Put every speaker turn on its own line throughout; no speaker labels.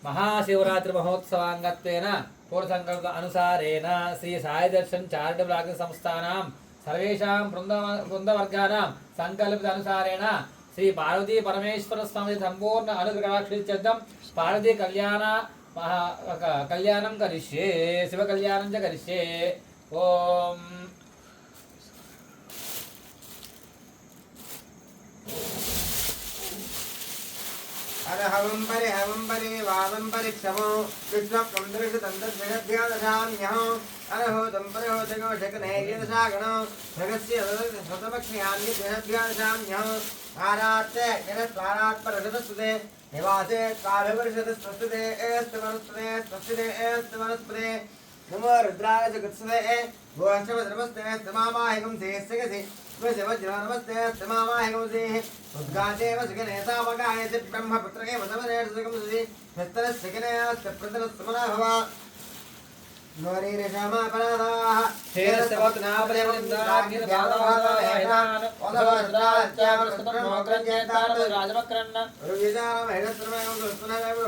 महाशिवरात्रि महोत्सवांगत्वेन पूर्वसंकल्प अनुसारेण श्री साई दर्शन चारिटेबल आर्गनैजेशन संस्थानां सर्वेषां वृंदवर्गानां संकल्पित अनुसारेण श्री पार्वती परमेश्वर स्वामी संपूर्ण अनुग्रहाक्षित्यर्थं पार्वती कल्याणं करिष्ये शिव कल्याणं च करिष्ये। ओम
हवंबरे वादंबरे क्षमो विश्वकंदृशतंत्रभ्यादशाम्यहो अरहो दंपरे हो जगो शकनेयदशागणो भगस्य शतपक्ष्यान्यभ्यादशाम्यहो आरात्ते यदस्वारात् परशतस्तुते निवासे कालवर्षतस्तुते एस्तवनस्पते नमो रुद्राय जगत्सवे गोष्ठवद्रवस्ते तमामाहिकं देशगसि वज्र नमस्ते तमामाहिकं देह उद्गादेव सगने सामगाय ब्रह्मपुत्रके वदवनेशकं सुधि हस्तरस्सगने प्रतरस्मना भवा नोरीरशामा परादाः
शेरस्तवत्नापदेवनिन्दाग्निर्बाधावादायदान ओदवद्रात्यावरस्तमोग्रञ्जयतान राजवक्रन्न
रुविजानम हेगस्त्रमयं दुष्मनमेव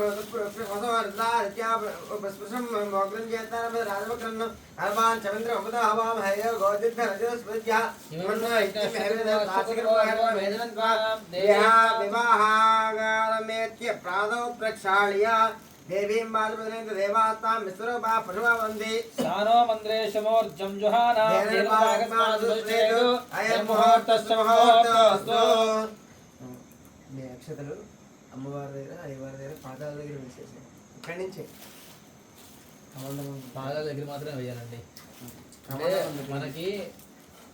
ओदवद्रात्यावरस्पृशं मोग्रञ्जयतान राजवक्रन्न अर्वान् चन्द्र उमदा हवाम हय गोदिद्धरजस्पृज्या मन्नो इत्यमेवेदनासिकर्महेदनत्वा देहा विवाहागारमेत्य प्रादौ प्रक्षाళ్య देवीं बालपदनेन देवास्तां विश्वरूपा पशुवा वन्दे
सानो मन्द्रेशमोर्जं जुहाना देवभागस्मादुष्टेदु अयं मुहूर्तस्य मुहूर्तस्तु।
మీ అక్షతలు అమ్మవారి దగ్గర అయ్యవారి దగ్గర పాదాల దగ్గర వేసేసి ఇక్కడి నుంచి
పాదాల దగ్గర మాత్రమే వేయాలండి. మనకి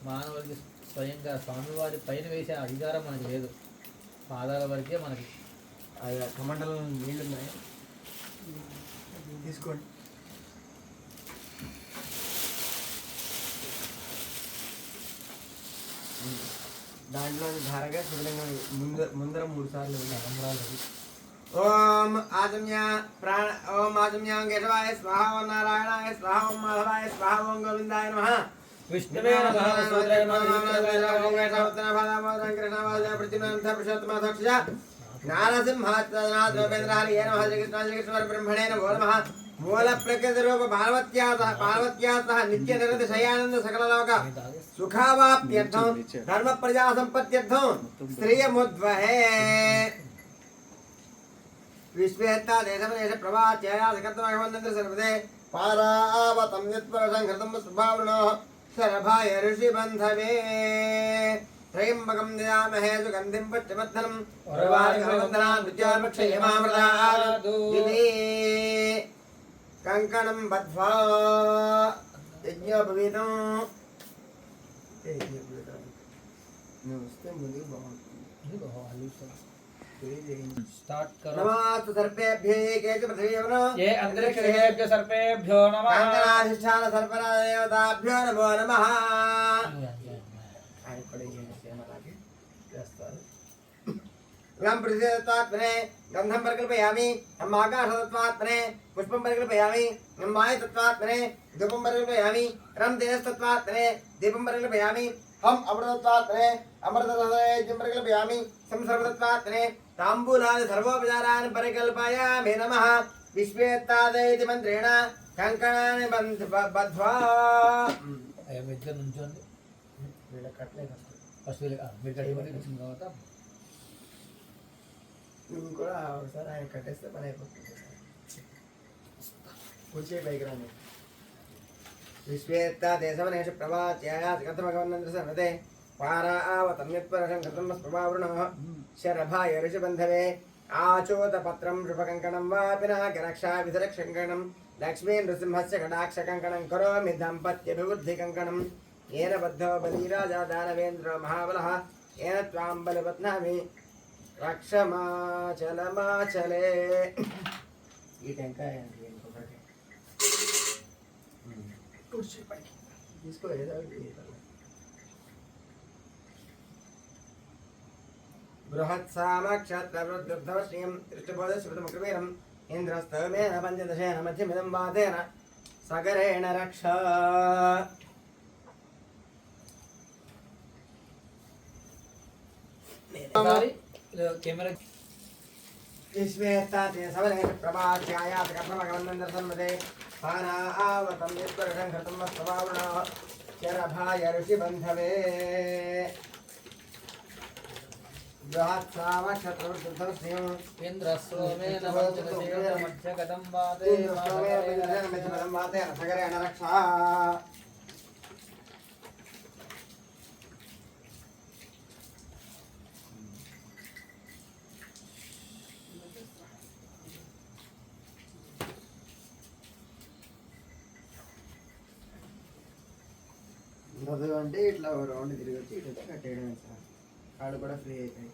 మానవుడికి స్వయంగా స్వామివారి పైన వేసే అధికారం మనకి లేదు, పాదాల వరకే మనకి.
కమండలం నీళ్ళు ఉన్నాయి తీసుకోండి. దాంట్లో ధారగా శివలింగం ముందర 3 సార్లు ఉన్నాయి. ఓం ఆజమ్య ప్రాణ ఓం ఆజమ్యాం కేశవాయ స్వాహ ఓం నారాయణాయ స్వాహ ఓం మాధవాయ స్వాహ ఓం గోవిందాయ నమః
విష్ణువే నమః సోదరాయ నమః
नारसिंहात्मनाद्रौपेन्द्रहरिये नमः श्रीकृष्णाश्रीकृष्णब्रह्मणे नमो नमः मूल प्रकृतिरूप पार्वत्या सह नित्यनिरत शयानंद सकललोक सुखावाप्त्यर्थं धर्म प्रजा संपत्त्यर्थं स्त्रियमुद्वहे विश्वेत्ता देशमनेश प्रभात्याया सकर्तमगवन्दन्त्र सर्वदे पारावतं यत्परसंहृतं स्वभावनो शरभाय ऋषिबन्धवे त्रयंबकं दयामहे सुगन्धिं पुष्टिवर्धनं उर्वारुकवन्दनान् विद्यापक्षयमामृतादु कंकणं बद्ध्वा यज्ञोपवीतं नमस्ते मुनि
स्टार्ट करो।
नमः सर्पेभ्यो एकेच पृथिवीवनो
ये अंतरिक्षेभ्यो सर्पेभ्यो नमः
कांचनाधिष्ठान सर्पदेवताभ्यो नमो नमः गम प्रतितत्वात्मने गंधं परिकल्पयामि हम आकाशतत्वात्मने पुष्पं परिकल्पयामि हम वायुतत्वात्मने धूपं परिकल्पयामि रम तेजस्तत्वात्मने दीपं परिकल्पयामि हम अमृतत्वात्मने अमृततत्त्वं परिकल्पयामि सम सर्वतत्वात्मने ताम्बूलादि सर्वोपचारान् परिकल्पयामि नमः विश्वेत्तादयति मन्त्रेण कंकणानि बद्ध्वा
అయ్యా మెట్ల నుంచోండి.
వీళ్ళ కట్టలేదు
ఫస్ట్ మీరు కట్టేమని వచ్చిన తర్వాత
నువ్వు కూడా ఒకసారి ఆయన కట్టేస్తే పని అయిపోతుంది. కూర్చే పైకి రాని విశ్వేత్తా దేశమనేష ప్రభాత్యాయా జగద్భగవన్నంద్ర సర్వదే పారావతం యత్పరశం కృతం ప్రభావృణః శరభాయ ఋషిబంధవే ఆచోతపత్రం శుభకంకణం వాపినాకరక్షా విధరక్షంకణం లక్ష్మీ నృసింహస్య కటాక్షకంకణం కరోమి దంపత్యభివృద్ధికంకణం येन बद्धो बलिराजा दानवेन्द्रो महाबलः येन त्वां बलवत्नामि रक्षमाचलमाचले ఈ టెంకాయ ఇంకొకటి కూర్చో పైకి తీసుకో ఏదో బృహత్సామక్షత్రవృద్ధవశ్రీం దృష్టబోధశ్రుతముఖవీరం ఇంద్రస్తవమేన పంచదశేన మధ్యమిదం వాదేన సగరేణ రక్ష
कैमरा
विश्वेत्ताते सबले प्रभास्यायात कर्मगमनं दर्शनमते पानावतं यत्पुरुषं कृतं वस्त्रवारुणः चरभाय ऋषिबन्धवे बृहत्सावक्षत्रवृद्धस्यम्
इन्द्रस्वमेन मध्यगतं वाते
रसकरेण रक्षा చదువు అంటే ఇట్లా రౌండ్ తిరిగి వచ్చి ఇట్లా కట్టేయడమే సార్ కాళ్ళు కూడా ఫ్రీ అయిపోయి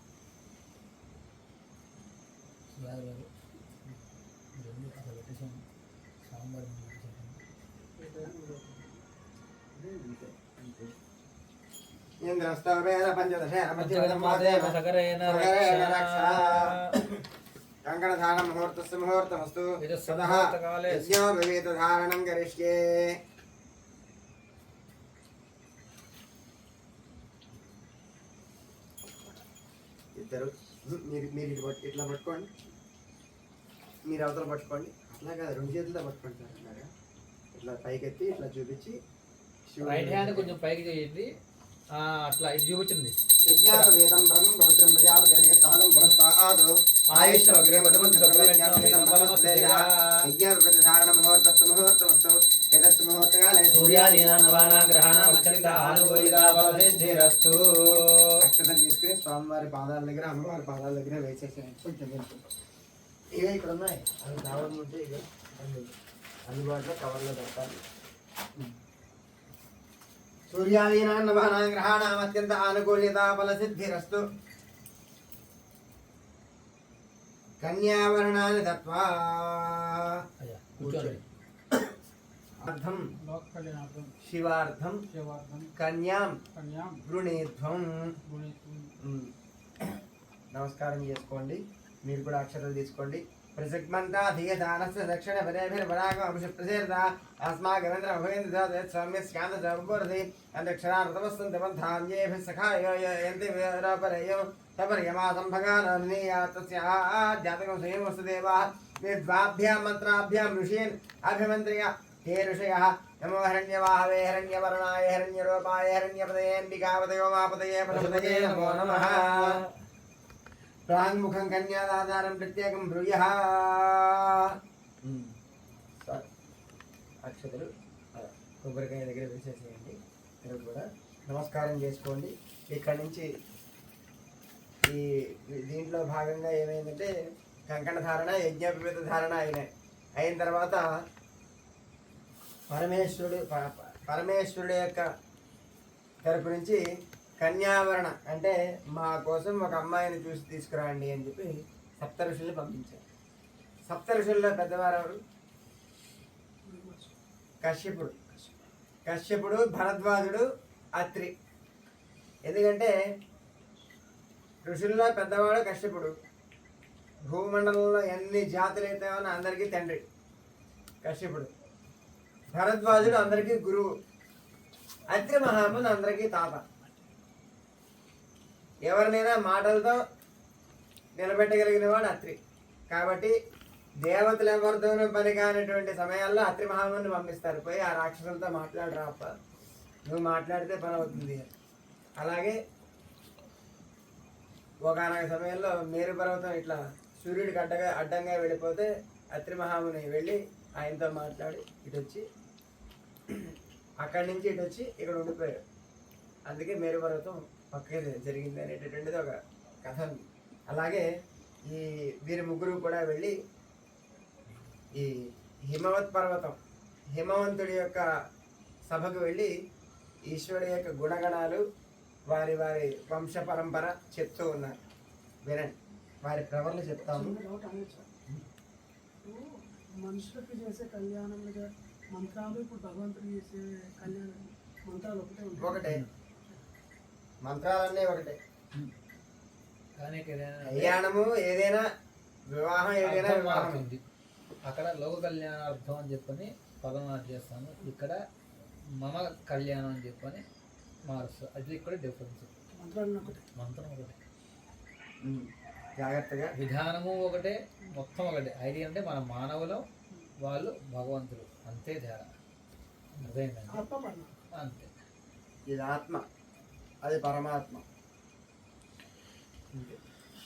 ఇంద్రస్తవేన పంచదశేన కంకణధారణ ముహూర్తస్య ముహూర్తమస్తు సదః యజ్ఞో వివేదధారణం కరిష్యే ఇద్దరు మీరు మీరు ఇట్లా పట్టుకోండి మీరు అవతల పట్టుకోండి అట్లా కాదు రెండు చేతులతో పట్టుకోండి సార్ అట్లాగా ఇట్లా పైకెత్తి ఇట్లా చూపించి
రైట్ హ్యాండ్ కొంచెం పైకి చేయండి అట్లా ఇటు చూపించింది
యజ్ఞాపవేదం బ్రహ్మం పవిత్రం ప్రజాపతి తాళం పురస్కాదు ఆయుష్ యజ్ఞాపవేదధారణ ముహూర్తస్తు ముహూర్తమస్తు ఏదస్తు ముహూర్తకాలే అక్షతం తీసుకుని స్వామివారి పాదాల దగ్గర అమ్మవారి పాదాల దగ్గర వేసేసాను కొంచెం ఇవే ఇక్కడ ఉన్నాయి అవి కావాలి ఉంటే ఇక అందుబాటులో కవర్లో పెట్టాలి सूर्यादीनां नवानां ग्रहाणाम् अत्यन्त आनुकूल्यता फलसिद्धिरस्तु कन्यावर्णानि दत्वा शिवार्थं कन्यां वृणीध्वं నమస్కారం చేసుకోండి మీరు కూడా అక్షరాలు తీసుకోండి ప్రసక్మంతా ధియదానస్య దక్షిణ పదేభిర్వరాగం అభిషప్రసేర్ద అస్మాకవేంద్ర అభయేంద్ర సౌమ్య స్కాంత జపర్ది అంతక్షరార్థమస్తంత పంథాన్యేభిः సఖాయ యంతి వీరపరయం తపర్యమాసం భగానన్యతస్యాధ్యాతకం స్వయంవస్తు దేవాः విద్వాభ్యాం మంత్రాభ్యాం ఋషీన్ అభిమంత్ర్య ते ऋषयः नमो हिरण्यवाहवे हिरण्यवर्णाय हिरण्यरूपाय हिरण्यपदयेऽम्बिकापतयो मापतये पशुपतये नमो नमः प्राङ्मुखं कन्यादाधारं प्रत्येकं ब्रूयः అక్షతలు కొబ్బరికాయ దగ్గర వేసేసేయండి మీరు కూడా నమస్కారం చేసుకోండి ఇక్కడ నుంచి ఈ దీంట్లో భాగంగా ఏమైందంటే కంకణ ధారణ యజ్ఞోపవీత ధారణ అయిన తర్వాత పరమేశ్వరుడు యొక్క తరపు నుంచి కన్యావరణ అంటే మా కోసం ఒక అమ్మాయిని చూసి తీసుకురండి అని చెప్పి సప్త ఋషుల్ని పంపించారు. సప్త ఋషుల్లో పెద్దవారు ఎవరు? కశ్యపుడు, భరద్వాజుడు, అత్రి. ఎందుకంటే ఋషుల్లో పెద్దవాడు కశ్యపుడు, భూమండలంలో ఎన్ని జాతులు అయితే ఉన్నా అందరికీ తండ్రి కశ్యపుడు. భరద్వాజుడు అందరికీ గురువు, అత్రి మహాముని అందరికీ తాత. ఎవరినైనా మాటలతో నిలబెట్టగలిగిన వాడు అత్రి. కాబట్టి దేవతలు ఎవరితోనూ పని కానిటువంటి సమయాల్లో అత్రి మహాముని పంపిస్తారు, పోయి ఆ రాక్షసులతో మాట్లాడరా అప్ప, నువ్వు మాట్లాడితే పని అవుతుంది. అలాగే ఒకనొక సమయంలో మేరు పర్వతం ఇట్లా సూర్యుడికి అడ్డంగా వెళ్ళిపోతే అత్రి మహాముని వెళ్ళి ఆయనతో మాట్లాడి ఇటు వచ్చి అక్కడి నుంచి ఇటు వచ్చి ఇక్కడ ఉండిపోయారు. అందుకే మేరు పర్వతం పక్కకి జరిగింది అనేటటువంటిది ఒక కథ ఉంది. అలాగే ఈ వీరి ముగ్గురు కూడా వెళ్ళి ఈ హిమవత్ పర్వతం, హిమవంతుడి యొక్క సభకు వెళ్ళి ఈశ్వరుడి యొక్క గుణగణాలు, వారి వారి వంశ పరంపర చెప్తూ ఉన్నారు. వినండి, వారి ప్రవర్లు చెప్తాము.
మనుషులకు చేసే కళ్యాణం మంత్రాలు, ఇప్పుడు భగవంతుడు చేసే కళ్యాణం మంత్రాలు ఒకటే.
మంత్రాలన్నీ ఒకటే.
కానీ
కళ్యాణము ఏదైనా, వివాహం ఏదైనా వివాహం.
అక్కడ లోక కళ్యాణార్థం అని చెప్పని పదం చేస్తాను, ఇక్కడ మమ కళ్యాణం అని చెప్పని మారుస్తాను. అది ఇక్కడ డిఫరెన్స్. మంత్రం ఒకటే.
జాగ్రత్తగా
విధానము ఒకటే, మొత్తం ఒకటే. ఐడియా అంటే మన మానవులు, వాళ్ళు భగవంతుడు, అంతే తేడా. అర్థమైందండి?
ఆత్మ పరమ.
అంతే.
ఇది ఆత్మ, అది పరమాత్మ.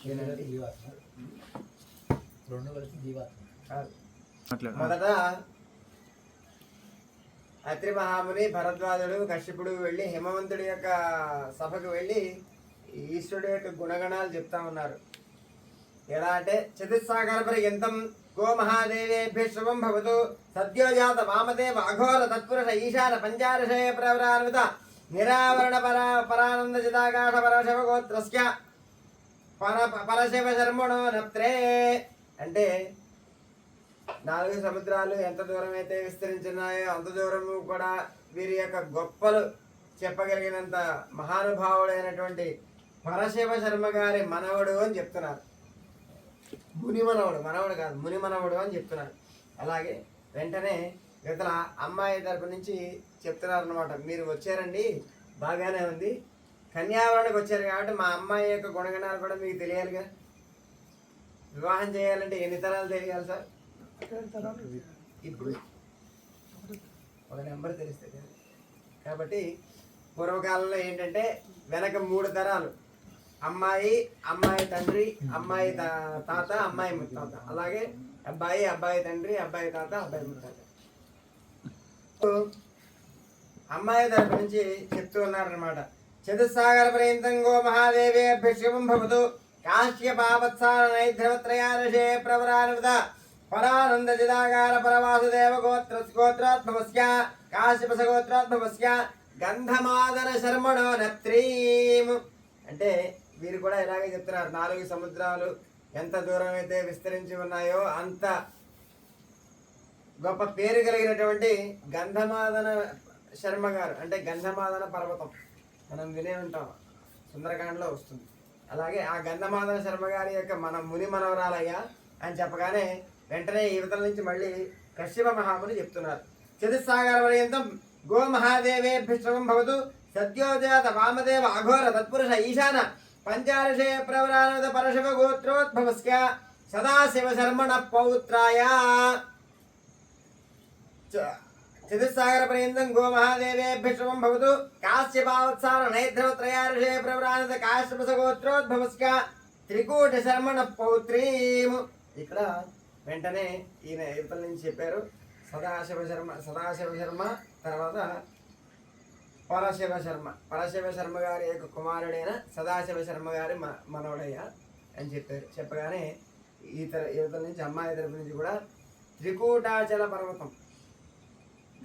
ఏనండి? జీవాత్మ. రెండు కలిసి జీవాత్మ.
మొదట అత్రి మహాముని, భరద్వాజుడు, కశ్యపుడు వెళ్ళి హిమవంతుడి యొక్క సభకు వెళ్ళి ఈశ్వరుడు యొక్క గుణగణాలు చెప్తా ఉన్నారు. ఎలా అంటే చతుస్సాగర పర్యంతం గో మహాదేవేభ్య శుభం భవతు సద్యోజాత వామదేవ అఘోర తత్పురుష ఈశాన పంచారశయ ప్రవరాన్విత నిరావరణ పరానంద చిదాకాశ పరశివ గోత్రస్య పరశివ శర్మణో నప్త్రే. అంటే 4 సముద్రాలు ఎంత దూరం అయితే విస్తరించున్నాయో అంత దూరము కూడా వీరి యొక్క గొప్పలు చెప్పగలిగినంత మహానుభావుడైనటువంటి పరశివ శర్మ గారి మనవడు అని చెప్తున్నారు. ముని మనవడు, మనవడు కాదు, ముని మనవడు అని చెప్తున్నారు. అలాగే వెంటనే ఇతర అమ్మాయి తరపు నుంచి చెప్తున్నారు అనమాట, మీరు వచ్చారండి బాగానే ఉంది, కన్యావరణకు వచ్చారు కాబట్టి మా అమ్మాయి యొక్క గుణగణాలు కూడా మీకు తెలియాలిగా. వివాహం చేయాలంటే ఎన్ని తరాలు తెలియాలి సార్? ఇప్పుడు ఒక నెంబర్ తెలిస్తే కదా. కాబట్టి పూర్వకాలంలో ఏంటంటే వెనక 3 తరాలు, అమ్మాయి, అమ్మాయి తండ్రి, అమ్మాయి తాత, అమ్మాయి ముత్తాత, అలాగే అబ్బాయి, అబ్బాయి తండ్రి, అబ్బాయి తాత, అబ్బాయి ముత్తాత. అమ్మాయి తరపు నుంచి చెప్తూ ఉన్నారనమాట. చతుస్సాగర పర్యంతం గో మహాదేవేభ్య శుభం భవతు కాశ్యపావత్సార నైద్రవత్రయాదశే ప్రవరాన్విత పరానంద చిదాకార పరవాసుదేవ గోత్రాత్మవస్య కాశ్యపస గోత్రాత్మవస్య గంధమాదన శర్మణో నత్రీం. అంటే వీరు కూడా ఇలాగే చెప్తున్నారు, 4 సముద్రాలు ఎంత దూరం అయితే విస్తరించి ఉన్నాయో అంత గొప్ప పేరు కలిగినటువంటి గంధమాదన శర్మ గారు, అంటే గంధమాదన పర్వతం మనం వినే ఉంటాం, సుందరకాండలో వస్తుంది. అలాగే ఆ గంధమాదన శర్మ గారి యొక్క ముని మనవరాలయ్యా అని చెప్పగానే వెంటనే యువతల నుంచి మళ్ళీ కశ్యప మహాముని చెప్తున్నారు. చతుస్సాగర పర్యంతం గో మహాదేవేభ్య శుభం భవతు సద్యోజాత వామదేవ అఘోర తత్పురుష ఈశాన పంచాదశే ప్రవరాన్విత పరశివ గోత్రోద్భవస్య సదాశివ శర్మణ పౌత్రాయ. చతుస్సాగర పర్యంతం గో మహాదేవేభ్య శుభం భవతు కాశ్యపావత్సార నైద్రవత్రయాదశే ప్రవరాన్విత కాశ్యపస గోత్రోద్భవస్య త్రికూట శర్మణ పౌత్రీం. ఇక్కడ వెంటనే ఈయన యువతల నుంచి చెప్పారు, సదాశివ శర్మ తర్వాత పరశివ శర్మ గారి యొక్క కుమారుడైన సదాశివ శర్మ గారి మనవడయ్య అని చెప్పారు. చెప్పగానే యువతల నుంచి అమ్మాయి తరపు నుంచి కూడా త్రికూటాచల పర్వతం,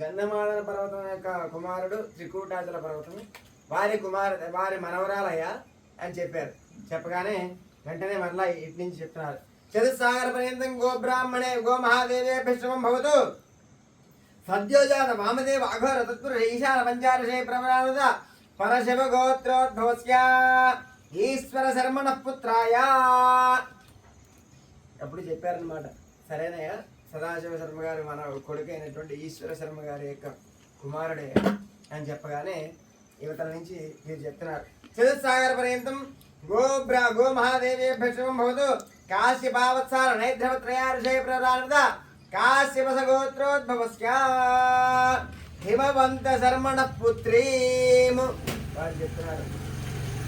గంధమాదన పర్వతం యొక్క కుమారుడు త్రికూటాచల పర్వతం, వారి మనవరాలయ్య అని చెప్పారు. చెప్పగానే వెంటనే మరలా ఇటు నుంచి చెప్తున్నారు. చతుస్సాగర పర్యంతం గో బ్రాహ్మణే గో మహాదేవేభ్య శుభం భవతు సద్యోజాత వామదేవ అఘోర తత్పురుష ఈశాన పంచాదశే ప్రవరాన్విత పరశివ గోత్రోద్భవస్య ఈశ్వర శర్మణ పుత్రాయ. అప్పుడు చెప్పారనమాట, సరేనయ్యా, సదాశివ శర్మ గారి మన కొడుకైనటువంటి ఈశ్వర శర్మ గారి యొక్క కుమారుడే అని చెప్పగానే యువతల నుంచి మీరు చెప్తున్నారు. చతుస్సాగర పర్యంతం గో మహాదేవేభ్య శుభం భవతు కాశ్యపావత్సార నైద్రవత్రయాదశే ప్రవరాన్విత కాశ్యపస గోత్రోద్భవస్య హిమవంత శర్మణ పుత్రీం. వారు చెప్తున్నారు,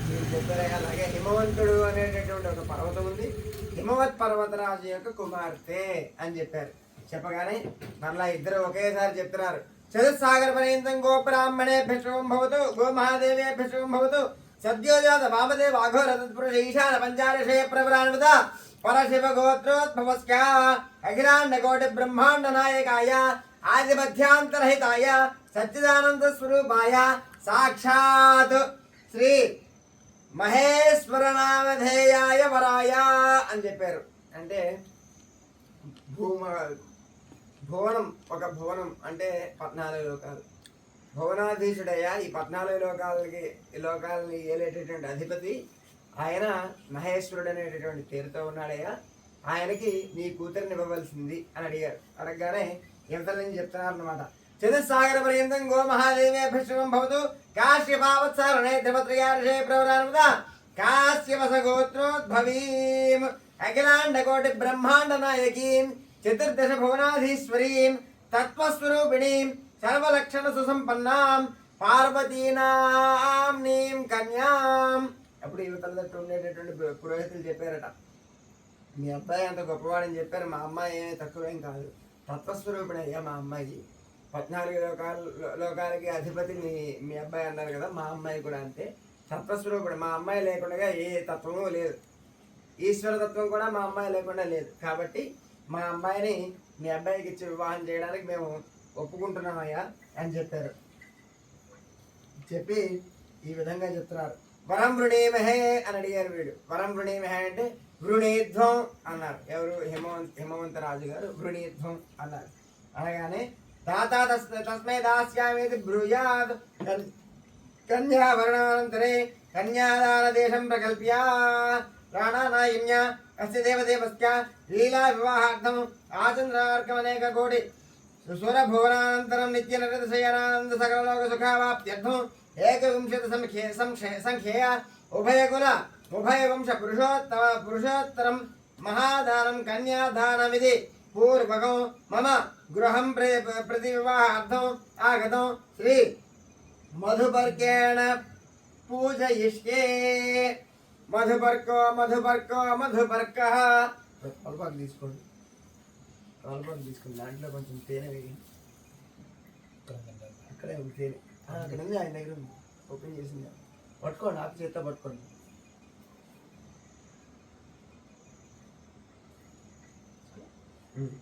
మీరు చెప్పారే. అలాగే హిమవంతుడు అనేటటువంటి ఒక పర్వతం ఉంది, హిమవత్ పర్వతరాజు యొక్క కుమార్తె అని చెప్పారు. చెప్పగానే మరలా ఇద్దరు ఒకేసారి చెప్తున్నారు. చతుస్సాగర పర్యంతం గో బ్రాహ్మణే శుభం భవతు గో మహాదేవే శుభం భవతు సద్యోజాత వామదేవ అఘోర తత్పురుష ఈశాన పంచాదశే ప్రవరాన్విత పరశివ గోత్రోద్భవస్య అఖిలాండ కోటి బ్రహ్మాండ నాయకాయ ఆదిమధ్యాంతరహితాయ సచ్చిదానంద స్వరూపాయ సాక్షాత్ శ్రీ మహేశ్వర నామధేయాయ వరాయ అని చెప్పారు. అంటే భువనం, ఒక భువనం అంటే 14 లోకాలు, భువనాధీశుడయ్యా ఈ 14 లోకాలని ఏలేటటువంటి అధిపతి ఆయన మహేశ్వరుడు అనేటటువంటి పేరుతో ఉన్నాడయ్యా, ఆయనకి నీ కూతురిని ఇవ్వవలసింది అని అడిగారు. అడగగానే యువతల నుంచి చెప్తున్నారు అన్నమాట. చతుస్సాగర పర్యంతం గో మహాదేవేభ్య శుభం భవతు కాశ్యపావత్సార నైద్రవత్రయాదశే ప్రవరాన్విత काश्यपसगोत्रोद्भवीं अखिलाण्डकोटि ब्रह्माण्ड नायकीं चतुर्दश भुवनाधीश्वरीं तत्त्वस्वरूपिणीं सर्वलक्षण सुसंपन्नां పార్వతీనాంనీం కన్యాం. అప్పుడు యువతలదట్టు ఉండేటటువంటి పురోహితులు చెప్పారట, మీ అబ్బాయి అంత గొప్పవాడని చెప్పారు, మా అమ్మాయి తక్కువేం కాదు, తత్వస్వరూపిణి అయ్యా మా అమ్మాయి, 14 లోకాలకి అధిపతి మీ అబ్బాయి అన్నారు కదా, మా అమ్మాయి కూడా అంతే తత్వస్వరూపుడు. మా అమ్మాయి లేకుండా ఏ తత్వము లేదు, ఈశ్వర తత్వం కూడా మా అమ్మాయి లేకుండా లేదు. కాబట్టి మా అమ్మాయిని మీ అబ్బాయికి ఇచ్చి వివాహం చేయడానికి మేము ఒప్పుకుంటున్నామయ్యా అని చెప్పారు. చెప్పి ఈ విధంగా చెప్తున్నారు. వరం వృణీమహే అని అడిగారు వీడు. వరం వృణీమహే అంటే వృణీధ్వం అన్నారు. ఎవరు? హిమవంత రాజు గారు వృణీధ్వం అన్నారు. అనగానే దాతా తస్మై దాస్యామేతి బ్రూయాద్ కన్యావరణానంతరే కన్యాదాన దేశం ప్రకల్ప్య ప్రాణానాయిన్య అస్య దేవదేవస్య లీలా వివాహార్థం ఆచంద్రార్కమనేక కోటి సురభువనానంతరం నిత్యనరతశయనానంద సకలలోక సుఖావాప్త్యర్థం ఏకవింశతి సంఖ్యేయ ఉభయవంశ పురుషోత్తరం మహాదానం కన్యాదానమిది పూర్వకం మమ గృహం ప్రతి వివాహార్థం ఆగతం శ్రీ మధుపర్కేణ పూజయిష్యే. మధుపర్క అల్పాకు తీసుకోండి, దాంట్లో కొంచెం తేనె వేయండి. అక్కడే ఉంది తేనె, అక్కడ ఉంది, ఆయన దగ్గర ఉంది, ఓపెన్ చేసింది. పట్టుకోండి, ఆకు చేత్తో పట్టుకోండి.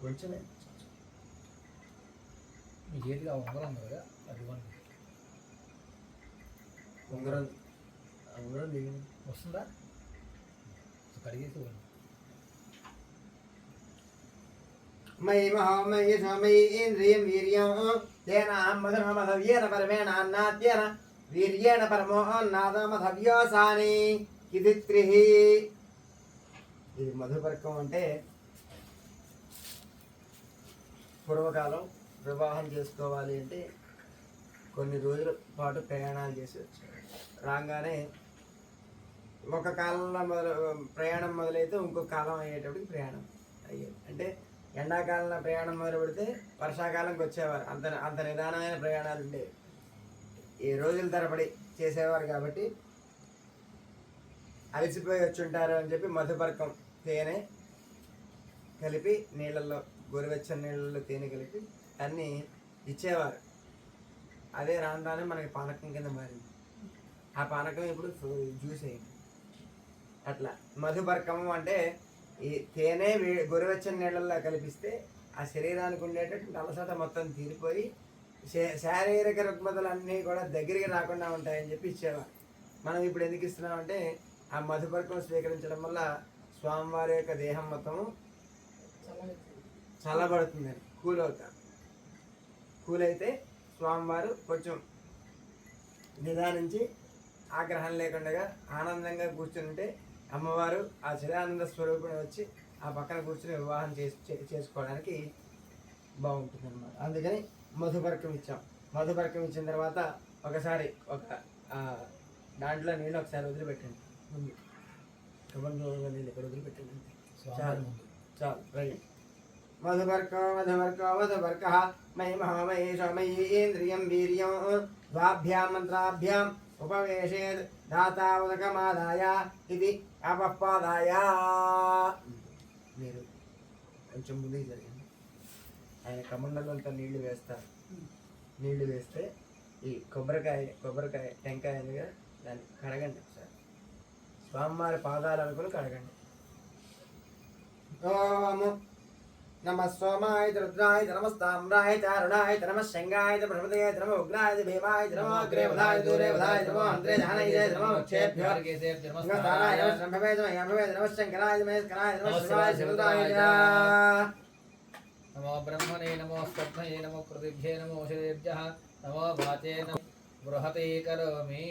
కొంచెమే
మీ చేతిగా ఉంగరం ఉంది కదా, అది ఇవ్వండి.
ఉంగరం దిగింది
వస్తుందా? కడిగేసి ఇవ్వండి.
మయి మహోమయి సోమయి ఇంద్రియం వీర్యం తేన మధురమధవ్యేన పరమేణ అన్నాద్యేన వీర్యేణ పరమో అన్నాదమధవ్యోసాని ఇది త్రిహి. ఇది మధుపర్కం అంటే పూర్వకాలం వివాహం చేసుకోవాలి అంటే కొన్ని రోజుల పాటు ప్రయాణాలు చేసి వచ్చారు. రాగానే ఒక కాలంలో ప్రయాణం మొదలైతే ఇంకొక కాలం అయ్యేటప్పటికి ప్రయాణం అయ్యేది. అంటే ఎండాకాలంలో ప్రయాణం మొదలు పెడితే వర్షాకాలంకి వచ్చేవారు. అంత నిదానమైన ప్రయాణాలు ఉండేవి. ఈ రోజుల తరబడి చేసేవారు. కాబట్టి అలసిపోయి వచ్చుంటారు అని చెప్పి మధుపర్కం తేనె కలిపి నీళ్ళల్లో, గోరువెచ్చని నీళ్ళల్లో తేనె కలిపి అన్నీ ఇచ్చేవారు. అదే రాను మనకి పానకం కింద మారింది. ఆ పానకం ఇప్పుడు జ్యూస్ అయింది. అట్లా మధుపర్కము అంటే ఈ తేనె గోరువెచ్చని నీళ్ళల్లో కలిపిస్తే ఆ శరీరానికి ఉండేటటువంటి అలసట మొత్తం తీరిపోయి శారీరక రుగ్మతలన్నీ కూడా దగ్గరికి రాకుండా ఉంటాయని చెప్పి ఇచ్చేవారు. మనం ఇప్పుడు ఎందుకు ఇస్తున్నామంటే ఆ మధుపర్కం స్వీకరించడం వల్ల స్వామివారి యొక్క దేహం మొత్తము చల్లబడుతుందని, కూల్ అవుతారు. కూల్ అయితే స్వామివారు కొంచెం నిదానించి ఆగ్రహం లేకుండా ఆనందంగా కూర్చుంటే అమ్మవారు ఆ చిదానంద స్వరూపుని వచ్చి ఆ పక్కన కూర్చుని వివాహం చేసుకోవడానికి బాగుంటుంది అన్నమాట. అందుకని మధుపర్కం ఇచ్చాం. మధుపర్కం ఇచ్చిన తర్వాత ఒకసారి ఒక దాంట్లో నీళ్ళు ఒకసారి వదిలిపెట్టండి. ముందు కబంలో నీళ్ళు ఇక్కడ వదిలిపెట్టండి. చాలు రైట్. మధుపర్క మయి మహామయి సోమయి ఇంద్రియం వీర్యం ద్వాభ్యాం మంత్రాభ్యాం ఉపవేశేద్ దాతా ఉదకమాదాయ ఇది అపపాదాయ. మీరు కొంచెం ముందుకు జరిగింది. ఆయన కమండలంతో నీళ్లు వేస్తారు. నీళ్లు వేస్తే ఈ కొబ్బరికాయ టెంకాయలుగా దాన్ని కడగండి. ఒకసారి స్వామివారి పాదాలు అనుకుని కడగండి. ఓం నమ సోమాయ రుద్రాయ నమస్తామ్రాయ చారుణాయ నమ శంగాయ ప్రపదయ నమ ఉగ్రాయ భీమాయ నమ అగ్రే వదాయ దూరే వదాయ నమ అంత్రే ధానయ నమ క్షేభ్యో నమస్తారాయ నమ సంభవే నమ యంభవే నమ శంకరాయ మహేశ్వరాయ నమ శివాయ శివదాయ
నమో బ్రహ్మణే నమో స్పర్ధయే నమో కృతిభ్యే నమో ఔషధేభ్యః నమో వాచే నమో బృహతే కరోమి.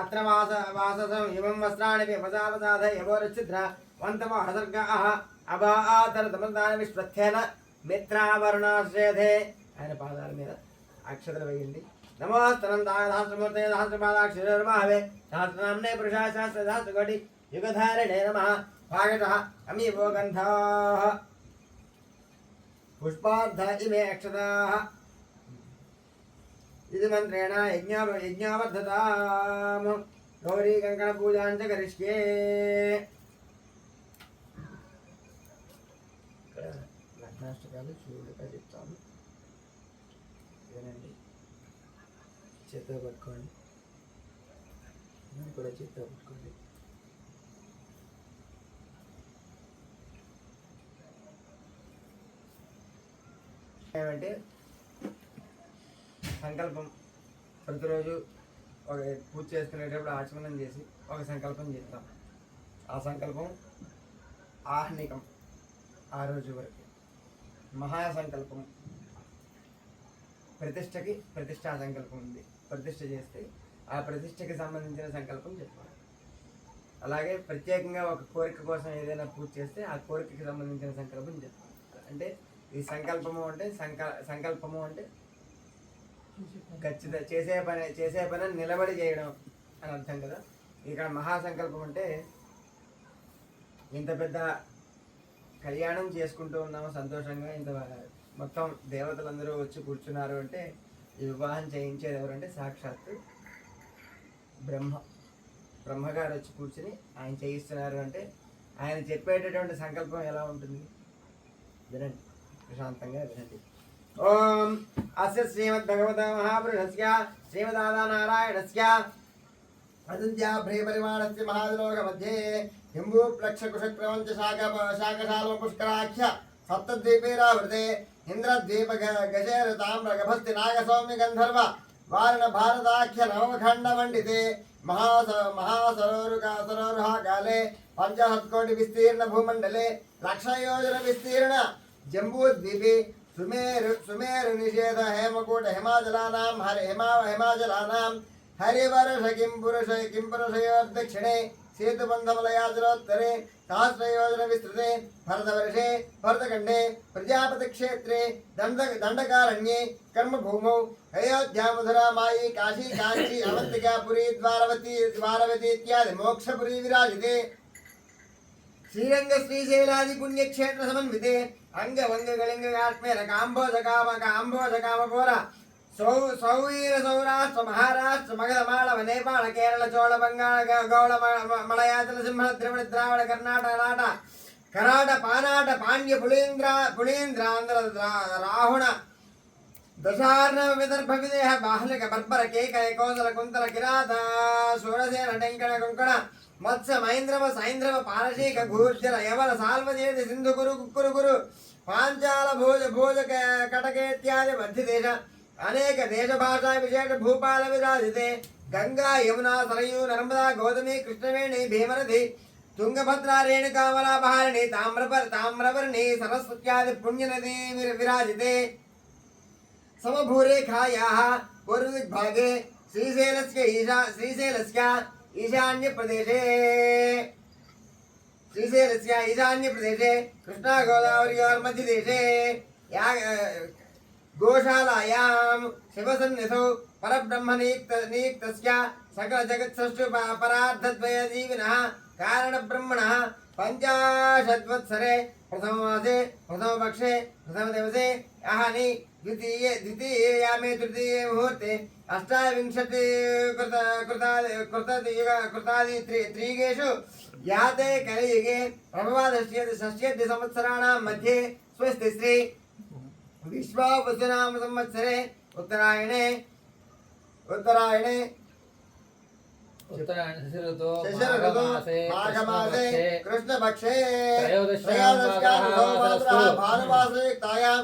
అత్ర వాససం ఇమం వస్త్రాణి విభసావసాధ యవోరుచిద్ర వంతమో హసర్గాః అబాతరతమదాన విశ్వత్థేన మిత్రావరుణాశ్రేధే. ఆయన పాదాల మీద అక్షతలు వేయండి. नमोस्तनन्ताय सहस्रमूर्तये सहस्रपादाक्षरर्माहवे सहस्रनाम्ने पुरुषाय सहस्रकोटि युगधारिणे नमः भागतः अमीवो गन्धाः पुष्पार्ध इमे अक्षताः इति मन्त्रेण यज्ञावर्धताम् गौरी कङ्कणपूजां च करिष्ये లగ్నాష్టకాలు శివుడిగా చెప్తాను వినండి చేతితో పట్టుకోండి కూడా చేతితో పట్టుకోండి ఏమంటే సంకల్పం ప్రతిరోజు ఒక పూజ చేసుకునేటప్పుడు ఆచమనం చేసి ఒక సంకల్పం చేస్తాం ఆ సంకల్పం ఆహ్నికం ఆ రోజు వరకు మహాసంకల్పం ప్రతిష్టకి ప్రతిష్టా సంకల్పం ఉంది ప్రతిష్ట చేస్తే ఆ ప్రతిష్టకి సంబంధించిన సంకల్పం చెప్పాలి అలాగే ప్రత్యేకంగా ఒక కోరిక కోసం ఏదైనా పూజ చేస్తే ఆ కోరికకి సంబంధించిన సంకల్పం చెప్పాలి అంటే ఈ సంకల్పము అంటే సంకల్పము అంటే ఖచ్చితంగా చేసే పని నిలబడి చేయడం అని అర్థం కదా. ఇక్కడ మహాసంకల్పం అంటే ఇంత పెద్ద కళ్యాణం చేసుకుంటూ ఉన్నాము సంతోషంగా, ఇంత మొత్తం దేవతలందరూ వచ్చి కూర్చున్నారు అంటే ఈ వివాహం చేయించేది ఎవరంటే సాక్షాత్తు బ్రహ్మగారు వచ్చి కూర్చుని ఆయన చేయిస్తున్నారు అంటే ఆయన చెప్పేటటువంటి సంకల్పం ఎలా ఉంటుంది వినండి, ప్రశాంతంగా వినండి. ఓం అస్య శ్రీమద్భగవత మహాపురుషస్య శ్రీమదానారాయణస్య అదంత్యా ప్రియపరిమాణస్య మహాదిలోక మధ్యే జంబూప్లక్షకుశక్రమంచ శాకశాలం పుష్కరాఖ్య సప్తద్వీపేరావృతే ఇంద్రద్వీప గజేర తామ్రగభస్తి నాగసౌమ్య గంధర్వ వారణ భారతాఖ్య నవఖండ మండితే మహాసరోరుహాకాలే పంచహత్కోటి విస్తీర్ణ భూమండలే లక్షయోజన విస్తీర్ణ జంబూద్వీపే సుమేరు నిషేధ హేమకూట హిమాచలానాం హిమాచలానాం హరివర్ష కింపురుషయోర్దక్షిణే సేతుబంధమలయాచలోత్తరే సహస్రయోజన విస్తృతే భరతవర్షే భరతఖండే ప్రజాపతి క్షేత్రే దండకారణ్యే కర్మభూమౌ అయోధ్యా మధురా మాయి కాశీ కాంచీ అవంతికా పురీ ద్వారవతి ఇత్యాది మోక్షపురీ విరాజితే శ్రీరంగ శ్రీశైలాది పుణ్యక్షేత్ర సమన్వితే అంగవంగ గళింగ కాశ్మీర కాంబోజ కామపోర సౌవీర సౌరాష్ట్ర మహారాష్ట్ర మగధ మాళవ నేపాళ కేరళ చోళ బంగాళ గౌళ మలయాచల సింహ ద్రవిడ ద్రావిడ కర్ణాటక నాట కరాట పానాట పాండ్య పుళీంద్రాంధ్ర రాహుణ దశార్ణ విదర్భ విదేహ బాహ్లిక బర్బర కేకయ కోసల కుంతల కిరాత షోడసేన టెంకణ కుంకణ మత్స్య మైంద్రవ సైంద్రవ పారశీక గూర్జన యవన సాల్వజేతి సింధు గురు కుక్కురు గురు పాంచాల భోజ కటకేత్యాది మధ్య దేశ అనేక దేశ భాషా విశేష భూపాల విరాజితే గంగా యమునా సరయూ నర్మదా గౌతమి కృష్ణవేణి భీమనది తుంగభద్రా రేణుకామలాభారిణి తామ్రపర్ణి సరస్వత్యాది పుణ్యనది విరాజితే సమభూరేఖాయాః పూర్వదిగ్భాగే శ్రీశైలస్య ఈశాన్య ప్రదేశే కృష్ణా గోదావరియోర్మధ్యదేశే గోశాలాయాం శివసన్నిధౌ పరబ్రహ్మనియుక్తస్య సకల జగత్సృష్టి పరార్థద్వయజీవినః కారణబ్రహ్మణः పంచాశద్వత్సరే ప్రథమమాసే ప్రథమపక్షే ప్రథమదివసే అహని ద్వితీయామే తృతీయే ముహూర్తే అష్టావింశతి కృతాది త్రియుగేషు యాతే కలియుగే ప్రభవాదశ్యద్ది సంవత్సరాణాం మధ్యే స్వస్తి శ్రీ విశ్వావసునామ సంవత్సరే ఉత్తరాయణే మాఘమాసే కృష్ణపక్షే భానువాసరేక్తాయాం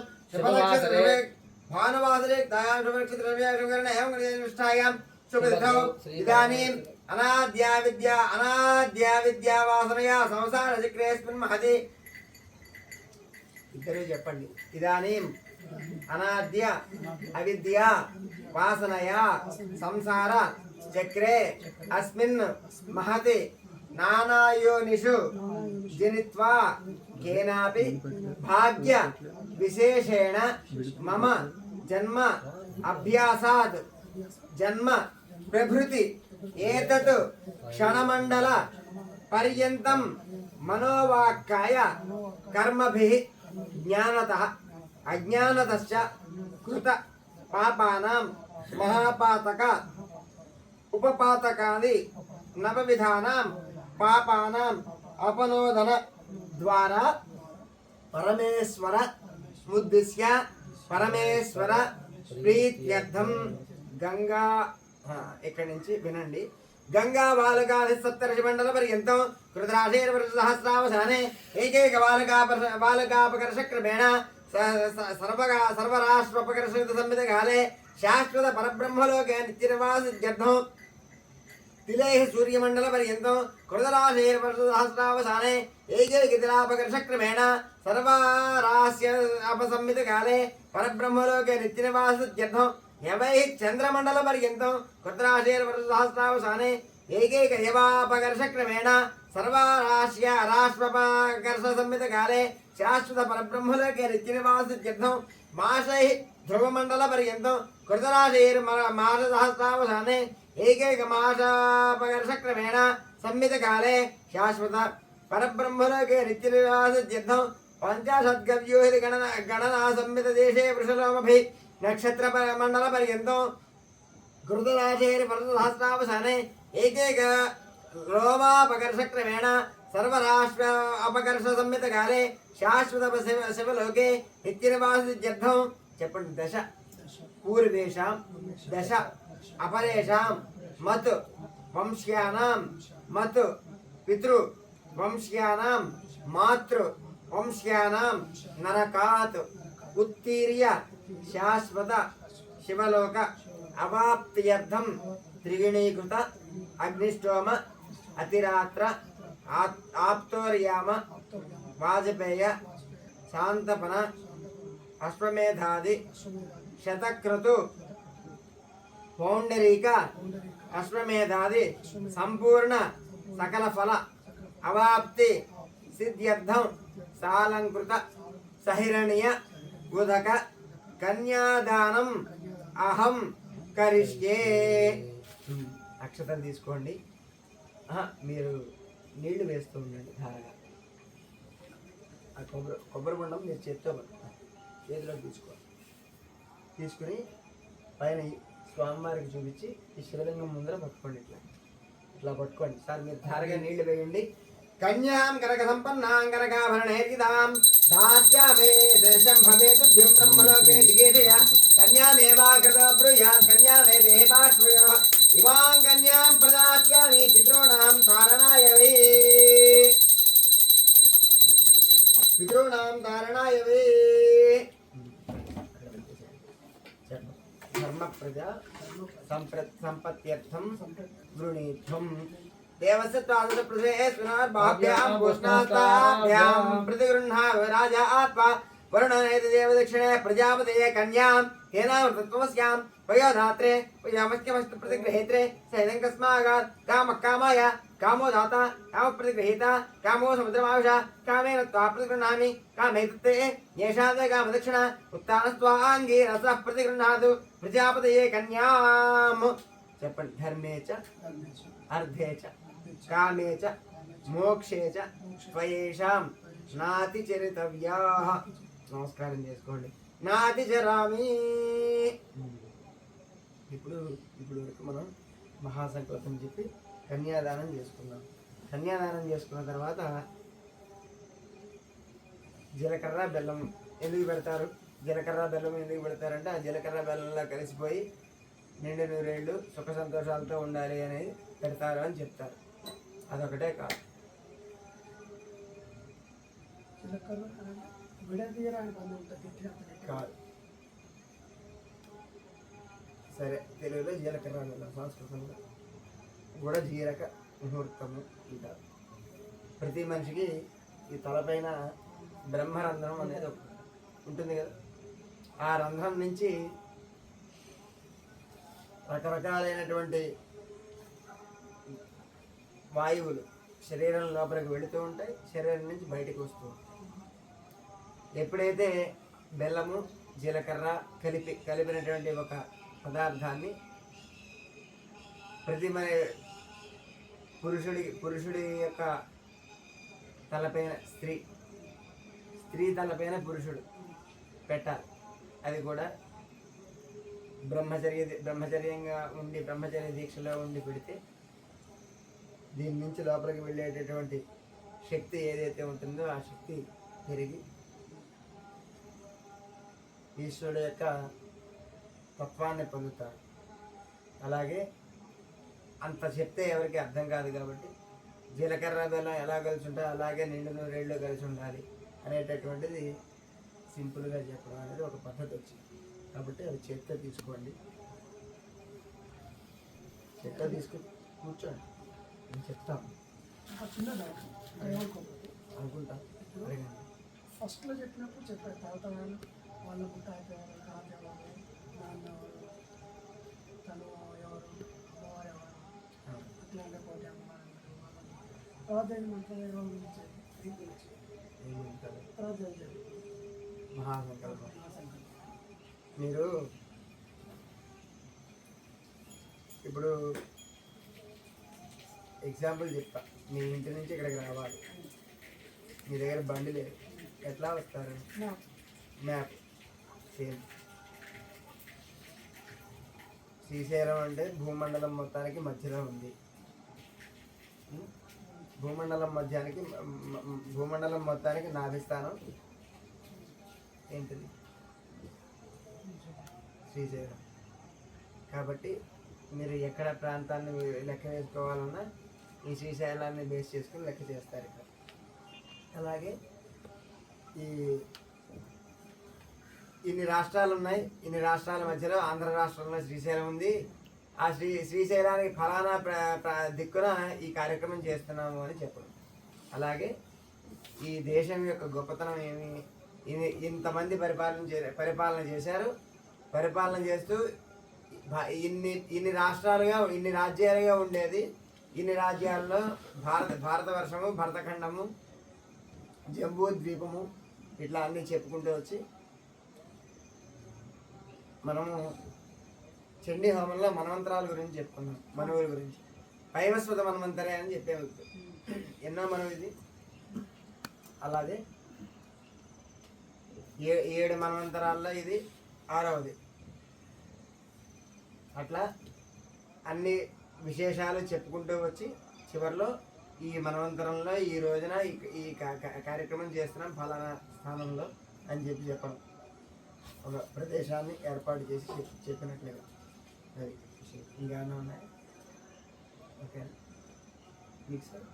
శుభనక్షత్రవ్యాం శుభతిథౌ ఇదానీం అనాద్యా విద్యా వాసనయా సంసార చక్రేస్మిన్ మహతి. ఇద్దరు చెప్పండి. ఇదానీం అనాద్య అవిద్య వాసనయా సంసార చక్రే అస్మిన్ మహతి నానాయోనిషు జనిత్వా కేనాపి భాగ్య విశేషేణ మమ జన్మ అభ్యాసాత్ జన్మ ప్రభృతి ఏతత్ క్షణమండల పర్యంతం మనోవాక్కాయ కర్మభిః జ్ఞానతః అజ్ఞానతశ్చ కృత పాపానాం మహాపాతక ఉపపాతకాది నవవిధానాం పాపానాం అపనోదన ద్వారా పరమేశ్వర ముద్దిశ్య పరమేశ్వర ప్రీత్యర్థం గంగా ఇక్కడి నుంచి వినండి. గంగా బాలకాది సప్తర్షి మండల పర్యంతం కృతరాశేర్వర్ష సహస్రావసానే ఏకైక బాలకాపకర్ష క్రమేణ సర్వరాష్ట్రోపకర్ష సంహిత కాలే శాశ్వత పరబ్రహ్మలోకే నిత్యనివాసిత్యర్థం తిలేహ సూర్యమండల పర్యంతం కృతరాశేర్వర్ష సహస్రావసానే ఏకైక తిలాపకర్ష క్రమేణ సర్వరాశ్య అపసంహిత కాలే పరబ్రహ్మలోకే నిత్యనివాసిత్యర్థం యవై చంద్రమండల పర్యంతం కృతరాశేర్వర్ష సహస్రావసానే ఏకైక యవాపకర్ష క్రమేణ సర్వరాశ్య రాష్ట్రపకర్ష సంహిత కాలే శాశ్వత పరబ్రహ్మలోకే నిత్యనివాసిత్యర్థం మాసై ధ్రువమండల పర్యంతం కృతరాశేర్మాస సహస్రావసానే ఏకైక మాసాపకర్ష క్రమేణ సంహిత కాలే శాశ్వత పరబ్రహ్మలోకే నిత్యనివాసిత్యర్థం పంచాశద్గవ్యూహి గణనా సంహిత దేశే వృషలోమభి నక్షత్ర మండల పర్యంతం కృతరాశేర్వర్ష సహస్రావసానే ఏకైక రోమాపకర్ష క్రమేణ సర్వరాష్ట్ర అపకర్ష సంహిత కాలే శాశ్వత శివలోకే నిత్యనివాసిత్యర్థం చెప్పండి. దశ పూర్వేషాం దశ అపరేషాం మత్ వంశ్యానాం మత్ పితృ వంశ్యానాం మాతృ వంశ్యానాం నరకాత్ ఉత్తీర్య శాశ్వత శివలోక అవాప్త్యర్థం త్రిగుణీకృత అగ్నిష్టోమ అతిరాత్ర ఆప్తోర్యామ వాజపేయ శాంతపన అశ్వమేధాది శతక్రతు పౌండరీక అశ్వమేధాది సంపూర్ణ సకల ఫల అవాప్తి సిద్ధ్యర్థం సాలంకృత సహిరణీయ ఉదక కన్యాదానం అహం కరిష్యే. అక్షతం తీసుకోండి. మీరు నీళ్లు వేస్తూ ఉండండి ధారగా. ఆ కొబ్బరి బొండం మీరు చేతిలో తీసుకుని పైన స్వామివారికి చూపించి ఈ శివలింగం ముందర పట్టుకోండి. ఇట్లా పట్టుకోండి. సార్ మీరు ధారగా నీళ్లు వేయండి. కన్యాం కనక సంపన్నాం కనకాభరణైర్జితాం దాస్యామే దర్శం భవేతు దిం బ్రహ్మలోకే దిగేశయ కన్యామేవా కృత బ్రూయాత్ కన్యామే దేవాశ్రయ ఇమాం కన్యాం ప్రదాస్యామి పితॄణాం తారణాయ వై ధర్మ ప్రజా సంపత్యర్థం వృణీత్వం దేవస్య త్వాదశ ప్రసేస్వినార్ బాహ్యాం పుష్ణాస్తాభ్యాం ప్రతిగృహ్ణాత్ రాజా ఆత్మా వరుణనేతి దేవదక్షిణే ప్రజాపతయే కన్యాం తేనామృతత్వమస్యాం వయోధాత్రే వయోమస్యమస్తు ప్రతిగృహేత్రే సైదం కస్మాగాత్ కామః కామాయ కామో దాత కామ ప్రతిగృహీత కామో సముద్రమావిష కామేన త్వా ప్రతిగృహ్ణామి కామేతత్తే యేషాదే కామదక్షిణ ఉత్తానస్త్వాంగే రసః ప్రతిగృహ్ణాతు ప్రజాపతయే కన్యాం. చెప్పండి. ధర్మే చ అర్థే చ కామే చ మోక్షే చ త్వయేషాం నాతి చరితవ్యాః. నమస్కారం చేసుకోండి. నాతి చరామి. ఇప్పుడు వరకు మనం మహాసంకల్పం చెప్పి కన్యాదానం చేసుకున్నాం. కన్యాదానం చేసుకున్న తర్వాత జీలకర్ర బెల్లం ఎందుకు పెడతారు? జీలకర్ర బెల్లం ఎందుకు పెడతారంటే ఆ జీలకర్ర బెల్లంలో కలిసిపోయి నిండు నూరేళ్ళు సుఖ సంతోషాలతో ఉండాలి అనేది పెడతారు అని చెప్తారు. అదొకటే కాదు. కాదు సరే, తెలుగులో జీలకర్ర బెల్లం, సంస్కృతంలో కూడా జీరక ముహూర్తము అంటారు. ప్రతి మనిషికి ఈ తలపైన బ్రహ్మరంధ్రం అనేది ఉంటుంది కదా. ఆ రంధ్రం నుంచి రకరకాలైనటువంటి వాయువులు శరీరం లోపలికి వెళుతూ ఉంటాయి, శరీరం నుంచి బయటకు వస్తూ ఉంటాయి. ఎప్పుడైతే బెల్లము జీలకర్ర కలిపినటువంటి ఒక పదార్థాన్ని ప్రతి పురుషుడి యొక్క తలపైన స్త్రీ తలపైన పురుషుడు పెట్టాలి. అది కూడా బ్రహ్మచర్యంగా ఉండి బ్రహ్మచర్య దీక్షలో ఉండి పెడితే దీని నుంచి లోపలికి వెళ్ళేటటువంటి శక్తి ఏదైతే ఉంటుందో ఆ శక్తి పెరిగి ఈశ్వరుడు యొక్క తత్వాన్ని పొందుతారు. అలాగే అంత చెప్తే ఎవరికి అర్థం కాదు కాబట్టి జీలకర్ర బెల్లం ఎలా కలిసి ఉంటాయో అలాగే నిండు నూరేళ్ళు కలిసి ఉండాలి అనేటటువంటిది సింపుల్గా చెప్పడం అనేది ఒక పద్ధతి వచ్చింది. కాబట్టి అది చేత్తో తీసుకోండి. చేత్తో తీసుకుని కూర్చోండి, నేను చెప్తాను అనుకుంటా.
ఫస్ట్లో చెప్పినప్పుడు చెప్పారు తర్వాత వాళ్ళ పుట్ట అయిపోయారు, కాదేవాళ్ళు, నాన్న ఎవరు, తను ఎవరు, అమ్మవారు ఎవరు, అట్లాంటి కోటి అమ్మవారు తర్వాత మంత్రం గురించి తర్వాత
మహాసంకల్పం. మీరు ఇప్పుడు ఎగ్జాంపుల్ చెప్తా. మీ ఇంటి నుంచి ఇక్కడికి రావాలి, మీ దగ్గర బండి లేదు, ఎట్లా వస్తారు? మ్యాప్. సేమ్ శ్రీశైలం అంటే భూమండలం మొత్తానికి మధ్యలో ఉంది. భూమండలం మొత్తానికి నాభిస్థానం ఏంటిది? శ్రీశైలం. కాబట్టి మీరు ఎక్కడ ప్రాంతాన్ని లెక్క వేసుకోవాలన్నా ఈ శ్రీశైలాన్ని బేస్ చేసుకుని లెక్క చేస్తారు ఇక్కడ. అలాగే ఇన్ని రాష్ట్రాలు ఉన్నాయి, ఇన్ని రాష్ట్రాల మధ్యలో ఆంధ్ర రాష్ట్రంలో శ్రీశైలం ఉంది. ఆ శ్రీశైలానికి ఫలానా దిక్కున ఈ కార్యక్రమం చేస్తున్నాము అని చెప్పడం. అలాగే ఈ దేశం యొక్క గొప్పతనం ఏమి, ఇంతమంది పరిపాలన చేశారు. పరిపాలన చేస్తూ ఇన్ని రాష్ట్రాలుగా, ఇన్ని రాజ్యాలుగా ఉండేది. ఇన్ని రాజ్యాల్లో భారతవర్షము, భరతఖండము, జంబూ ద్వీపము ఇట్లా అన్నీ చెప్పుకుంటూ వచ్చి మనము చండీ హోమంలో మన్వంతరాల గురించి చెప్పుకున్నాం. మనువుల గురించి వైవస్వత మన్వంతరే అని చెప్పేవి. ఎన్నో మనవు ఇది. అలాగే 7 మన్వంతరాల్లో ఇది 6వది. అట్లా అన్ని విశేషాలు చెప్పుకుంటూ వచ్చి చివరిలో ఈ మన్వంతరంలో ఈ రోజున ఈ కార్యక్రమం చేస్తున్నాం ఫలానా స్థానంలో అని చెప్పడం, ఒక ప్రదేశాన్ని ఏర్పాటు చేసి చెప్పినట్లుగా. అది ఇంకా ఉన్నాయి. ఓకే మీకు సార్.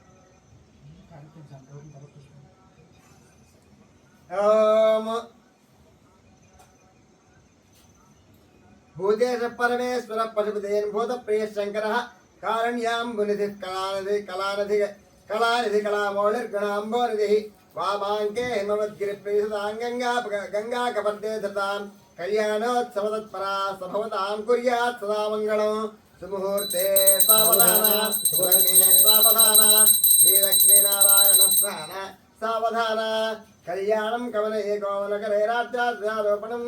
భూతేశ పరమేశ్వర పశుపతేన్ భూత ప్రియ శంకర కారణ్యాంబునిధి కళానిధి కళామౌళిర్గణాంబోనిధి వామాంకే హిమవద్గిరి గంగా కపర్దే ధృతాం కళ్యాణోత్సవ తత్పరా సభవతాం కుర్యాత్ సదా మంగళం. సుముహూర్తే సావధాన, సువర్ణే సావధాన, శ్రీలక్ష్మీనారాయణ స్నాన సావధాన. కళ్యాణం కమలయే కోమలకరైరాధ్యారోపణం.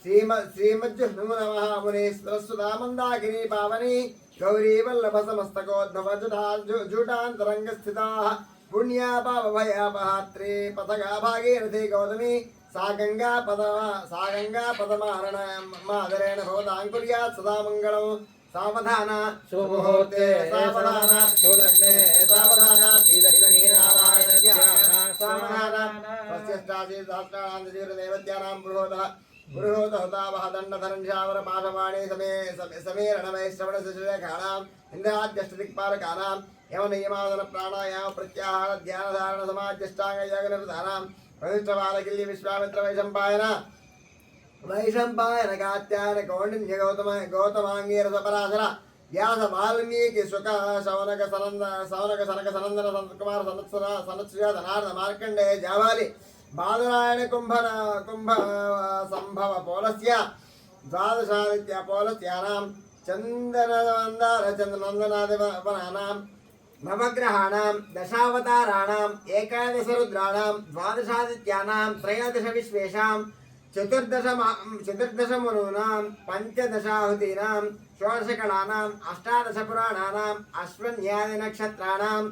శ్రీమజ్జుహ్ను నమః మునీశ్వరస్సుతా మందాకినీ పావని గౌరీ వల్లభ సమస్తకోద్భవ జూటాంతరంగ స్థితా పుణ్యా పాపభయాపహాత్రే పథగా భాగీరథి గౌతమి సా గంగా పదమారణ మాదరేణ భవతాం కుర్యాత్ సదా మంగళం. సావధాన, శుభముహూర్తే సావధాన, శుభలగ్నే సావధాన, శ్రీలక్ష్మీనారాయణ ధ్యాన సావధాన. స్వస్యష్టాసీ సహస్రాంతజీవదేవత్యానాం పురుహోతహుతావహ దండధరంజావర పాఠవాణి సమేరణమైశ్రవణ శిశురేఖాణాం ఇంద్రాద్యష్టదిక్పాలకానాం యమనియమాదన ప్రాణాయామ ప్రత్యాహార ధ్యానధారణ సమాధ్యష్టాంగ యోగనిర్ధానాం ప్రతిష్టబాలకిల్య విశ్వామిత్ర వైశంపాయన కాత్యాయన కౌండిన్య గౌతమాంగీరసపరాశర వ్యాస వాల్మీకి శుక శౌనక సనక సనందన సంతకుమార సనత్సుజ ధనార్ద మార్కండేయ జావాలి బాదరాయణ కుంభ సంభవ పోలస్య ద్వాదశాదిత్య పోలస్యానాం చందనమందార చంద్రనందనాదివనానాం నవగ్రహాణాం దశావతారాణాం ఏకాదశ రుద్రాణాం ద్వాదశాదిత్యానాం త్రయోదశ విశ్వేషాం चतुर्दशमनूनां पञ्चदशाहुतीनां षोडशकलानाम् अष्टादशपुराणानाम् अश्वन्यादिनक्षत्राणां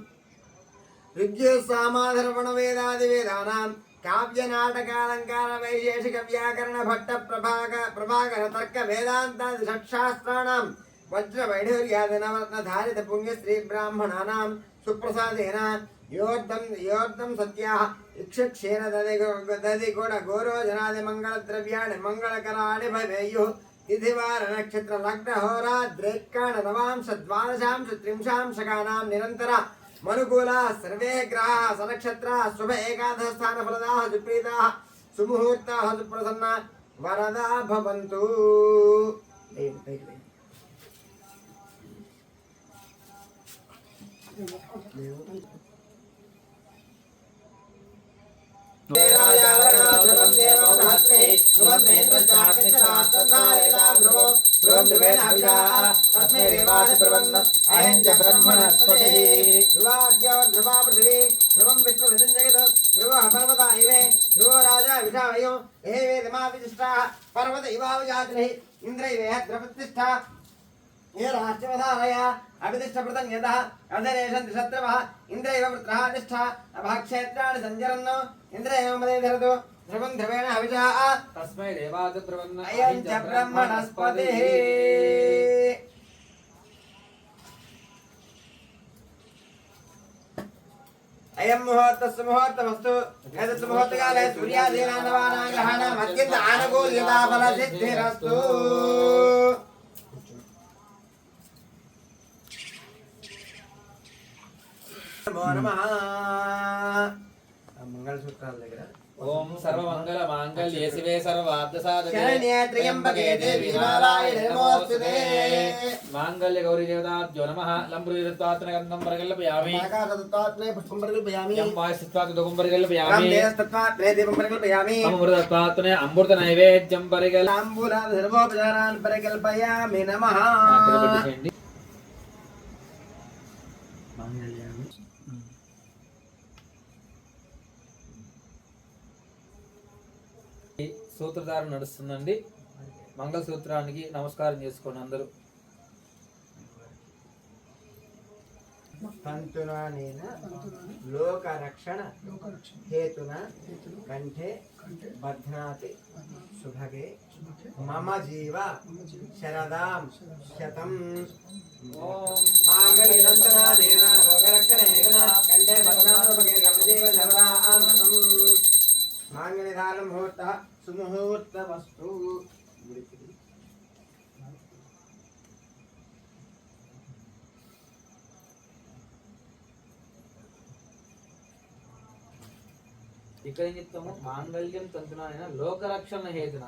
ऋग्यसामाधर्मणवेदादिवेदानां काव्यनाटकालङ्कारवैशेषिकव्याकरणभट्टप्रभाकरतर्कवेदान्तादिषट्शास्त्राणां वज्रवैढूर्यादिनवरत्नधारितपुण्यश्रीब्राह्मणानां सुप्रसादेन योर्धं सत्याः इक्षक्षेण दधिगुणगोरोजनादिमङ्गलद्रव्याणि मङ्गलकराणि भवेयुः तिथिवारनक्षत्रलग्नहोराद्रेक्काण नवांश द्वादशांश त्रिंशांशकानां निरन्तरा मनुकूला सर्वे ग्रहाः सनक्षत्राः शुभ एकादशस्थानफलदाः सुप्रीताः सुमुहूर्ताः सुप्रसन्ना वरदा भवन्तु। पर्वत इवावजातिः इन्द्रैवेह द्रवतिष्ठा ये राष्ट्रवधारया अभितिष्ठप्रतन्यतः अर्धनेशं शत्रवः इन्द्रैव वृत्रः तिष्ठा अभाक्षेत्राणि सञ्चरन् इन्द्रैव मदे धरतु ध्रुवं ध्रुवेण हविषः
तस्मै देवाद प्रवन्न
अयं च ब्रह्मणस्पतिः। अयं मुहूर्तस्य मुहूर्तमस्तु एतत् मुहूर्तकाले सूर्यादीनां नवानां ग्रहाणाम् अत्यन्त आनुकूल्यता फलसिद्धिरस्तु। नमो नमः। मंगलसूत्राల దగ్గర
ओम सर्वमंगल मांगल्ये शिवे सर्वार्थसाधके
शरण्ये त्र्यंबके देवी नारायणे नमोस्तुते।
मांगल्य गौरी देवताभ्यो नमः। लंबृतत्वात्मने गन्धं परिकल्पयामि
आकाशतत्त्वात्मने पुष्पं परिकल्पयामि
यं वायुस्तत्वात् दुःखं परिकल्पयामि
देवस्तत्त्वात्मने दीपं परिकल्पयामि
अमृतत्वात्मने अमृत नैवेद्यं परिकल्पयामि
ताम्बूलाद सर्वोपचारान् परिकल्पयामि नमः। సూత్రధారణ నడుస్తుందండి. మంగళసూత్రానికి నమస్కారం చేసుకోండి అందరూ. तंतुनानेन लोकरक्षण हेतुना कंठे बध्नाति सुभगे मम जीव शरदां शतं।
ओम
मांगल्यतंतुनानेन लोकरक्षण हेतुना कंठे बध्नाति सुभगे मम जीव शरदां शतं। मांगल्यधारण मुहूर्तः सुमुहूर्तमस्तु।
ఇక్కడ ఏం చెప్తాము? మాంగళ్యం తంతున లోకరక్షణ హేతున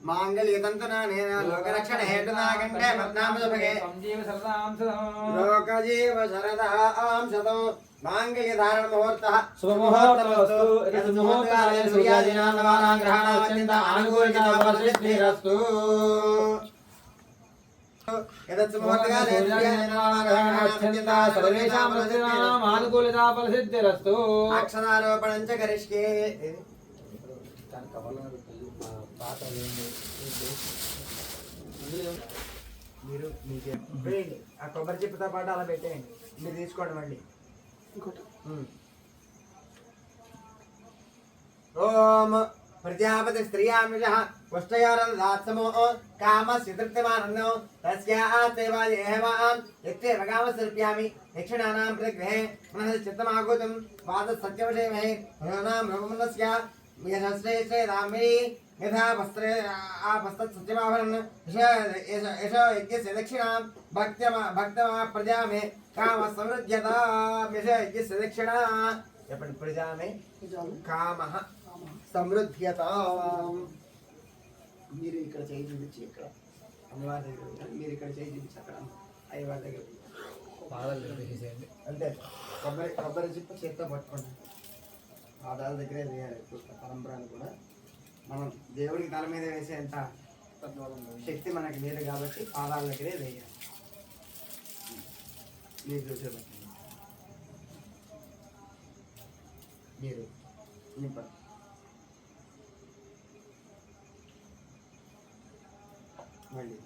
मांगल्यतंतुनानेन लोकरक्षण हेतुना कंठे बध्नाति सुभगे
संजीव शरदां शतं।
लोकजीव शरदां शतं। मांगल्यधारण मुहूर्तः
शुभमुहूर्तमस्तु। एतत् मुहूर्तकाले
सूर्यादीनां नवानां ग्रहाणाम् अत्यन्त आनुकूल्यता फलसिद्धिरस्तु। एतत् मुहूर्तकाले सूर्यादीनां नवानां ग्रहाणाम् अत्यन्त सर्वेषां फलसिद्धिरस्तु।
आनुकूलिता फलसिद्धिरस्तु।
अक्षरारोपणं च करिष्ये। మీరు మీకే వేయండి ఆ కొబ్బరి చిప్పతో పాటు అలా పెట్టేయండి. మీరు తీసుకోండి మళ్ళీ. ओम प्रजापति स्त्रियामिषः पुष्टयोरदात्समो कामस्य तृप्तिमानन्दो तस्यास्तेवाय एवान् यत्तेव कामसर्प्यामि यक्षिणानां प्रतिगृहे मनः चित्तमागुतं वादसत्यवशेमहे भयोनां रघुमनस्य यशश्रेष्ठेदाम्बी यथा वस्त्रे आपस्तत्सत्यमाभरन् एष यज्ञस्य दक्षिणां भक्तमा प्रजा मे कामसमृद्ध्यता यश यज्ञस्य दक्षिणा यपन् प्रजा मे कामः समृद्ध्यता। మీరు ఇక్కడ చేయి చూపించి ఇక్కడ అమ్మవారి దగ్గర మీరు ఇక్కడ చేయి చూపించి అక్కడ అయ్యవారి దగ్గర
పాదాలు వేసేయండి.
అంతే కొబ్బరి చిప్ప చేత్తో పట్టుకోండి. పాదాల దగ్గరే వేయాలి. పరంపరను కూడా మనం దేవుడికి తల మీద వేసేంత శక్తి మనకి లేదు కాబట్టి పాదాల దగ్గరే వేయాలి. మీరు చూసేది మీరు నింపండి. మళ్ళీ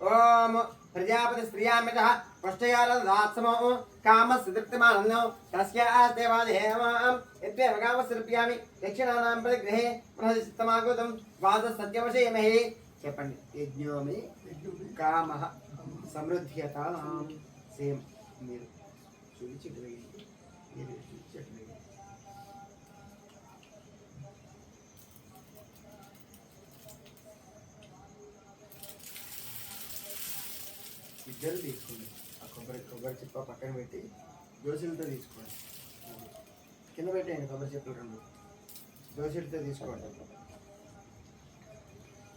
ఓం ప్రజాపతి స్త్రియామిత పష్టయాలదాత్సమో కామస్తృప్తిమానందం తస్యాస్తే వాదేవాం యద్వేవ కామస్తృప్యామి దక్షిణానాం పరిగ్రహే మనసి చిత్తమాగతం వాద సత్యవశయమహే చెప్పండి. యజ్ఞోమి కామ సమృద్ధ్యత సేమ్ మీరు చూపించి మీరు చూపించట్లేదు. ఇద్దరు తీసుకోండి. ఆ కొబ్బరి చిప్ప పక్కన పెట్టి దోశలతో తీసుకోండి. కింద పెట్టేయండి కొబ్బరి చిప్పలు రెండు. దోశలతో తీసుకోండి.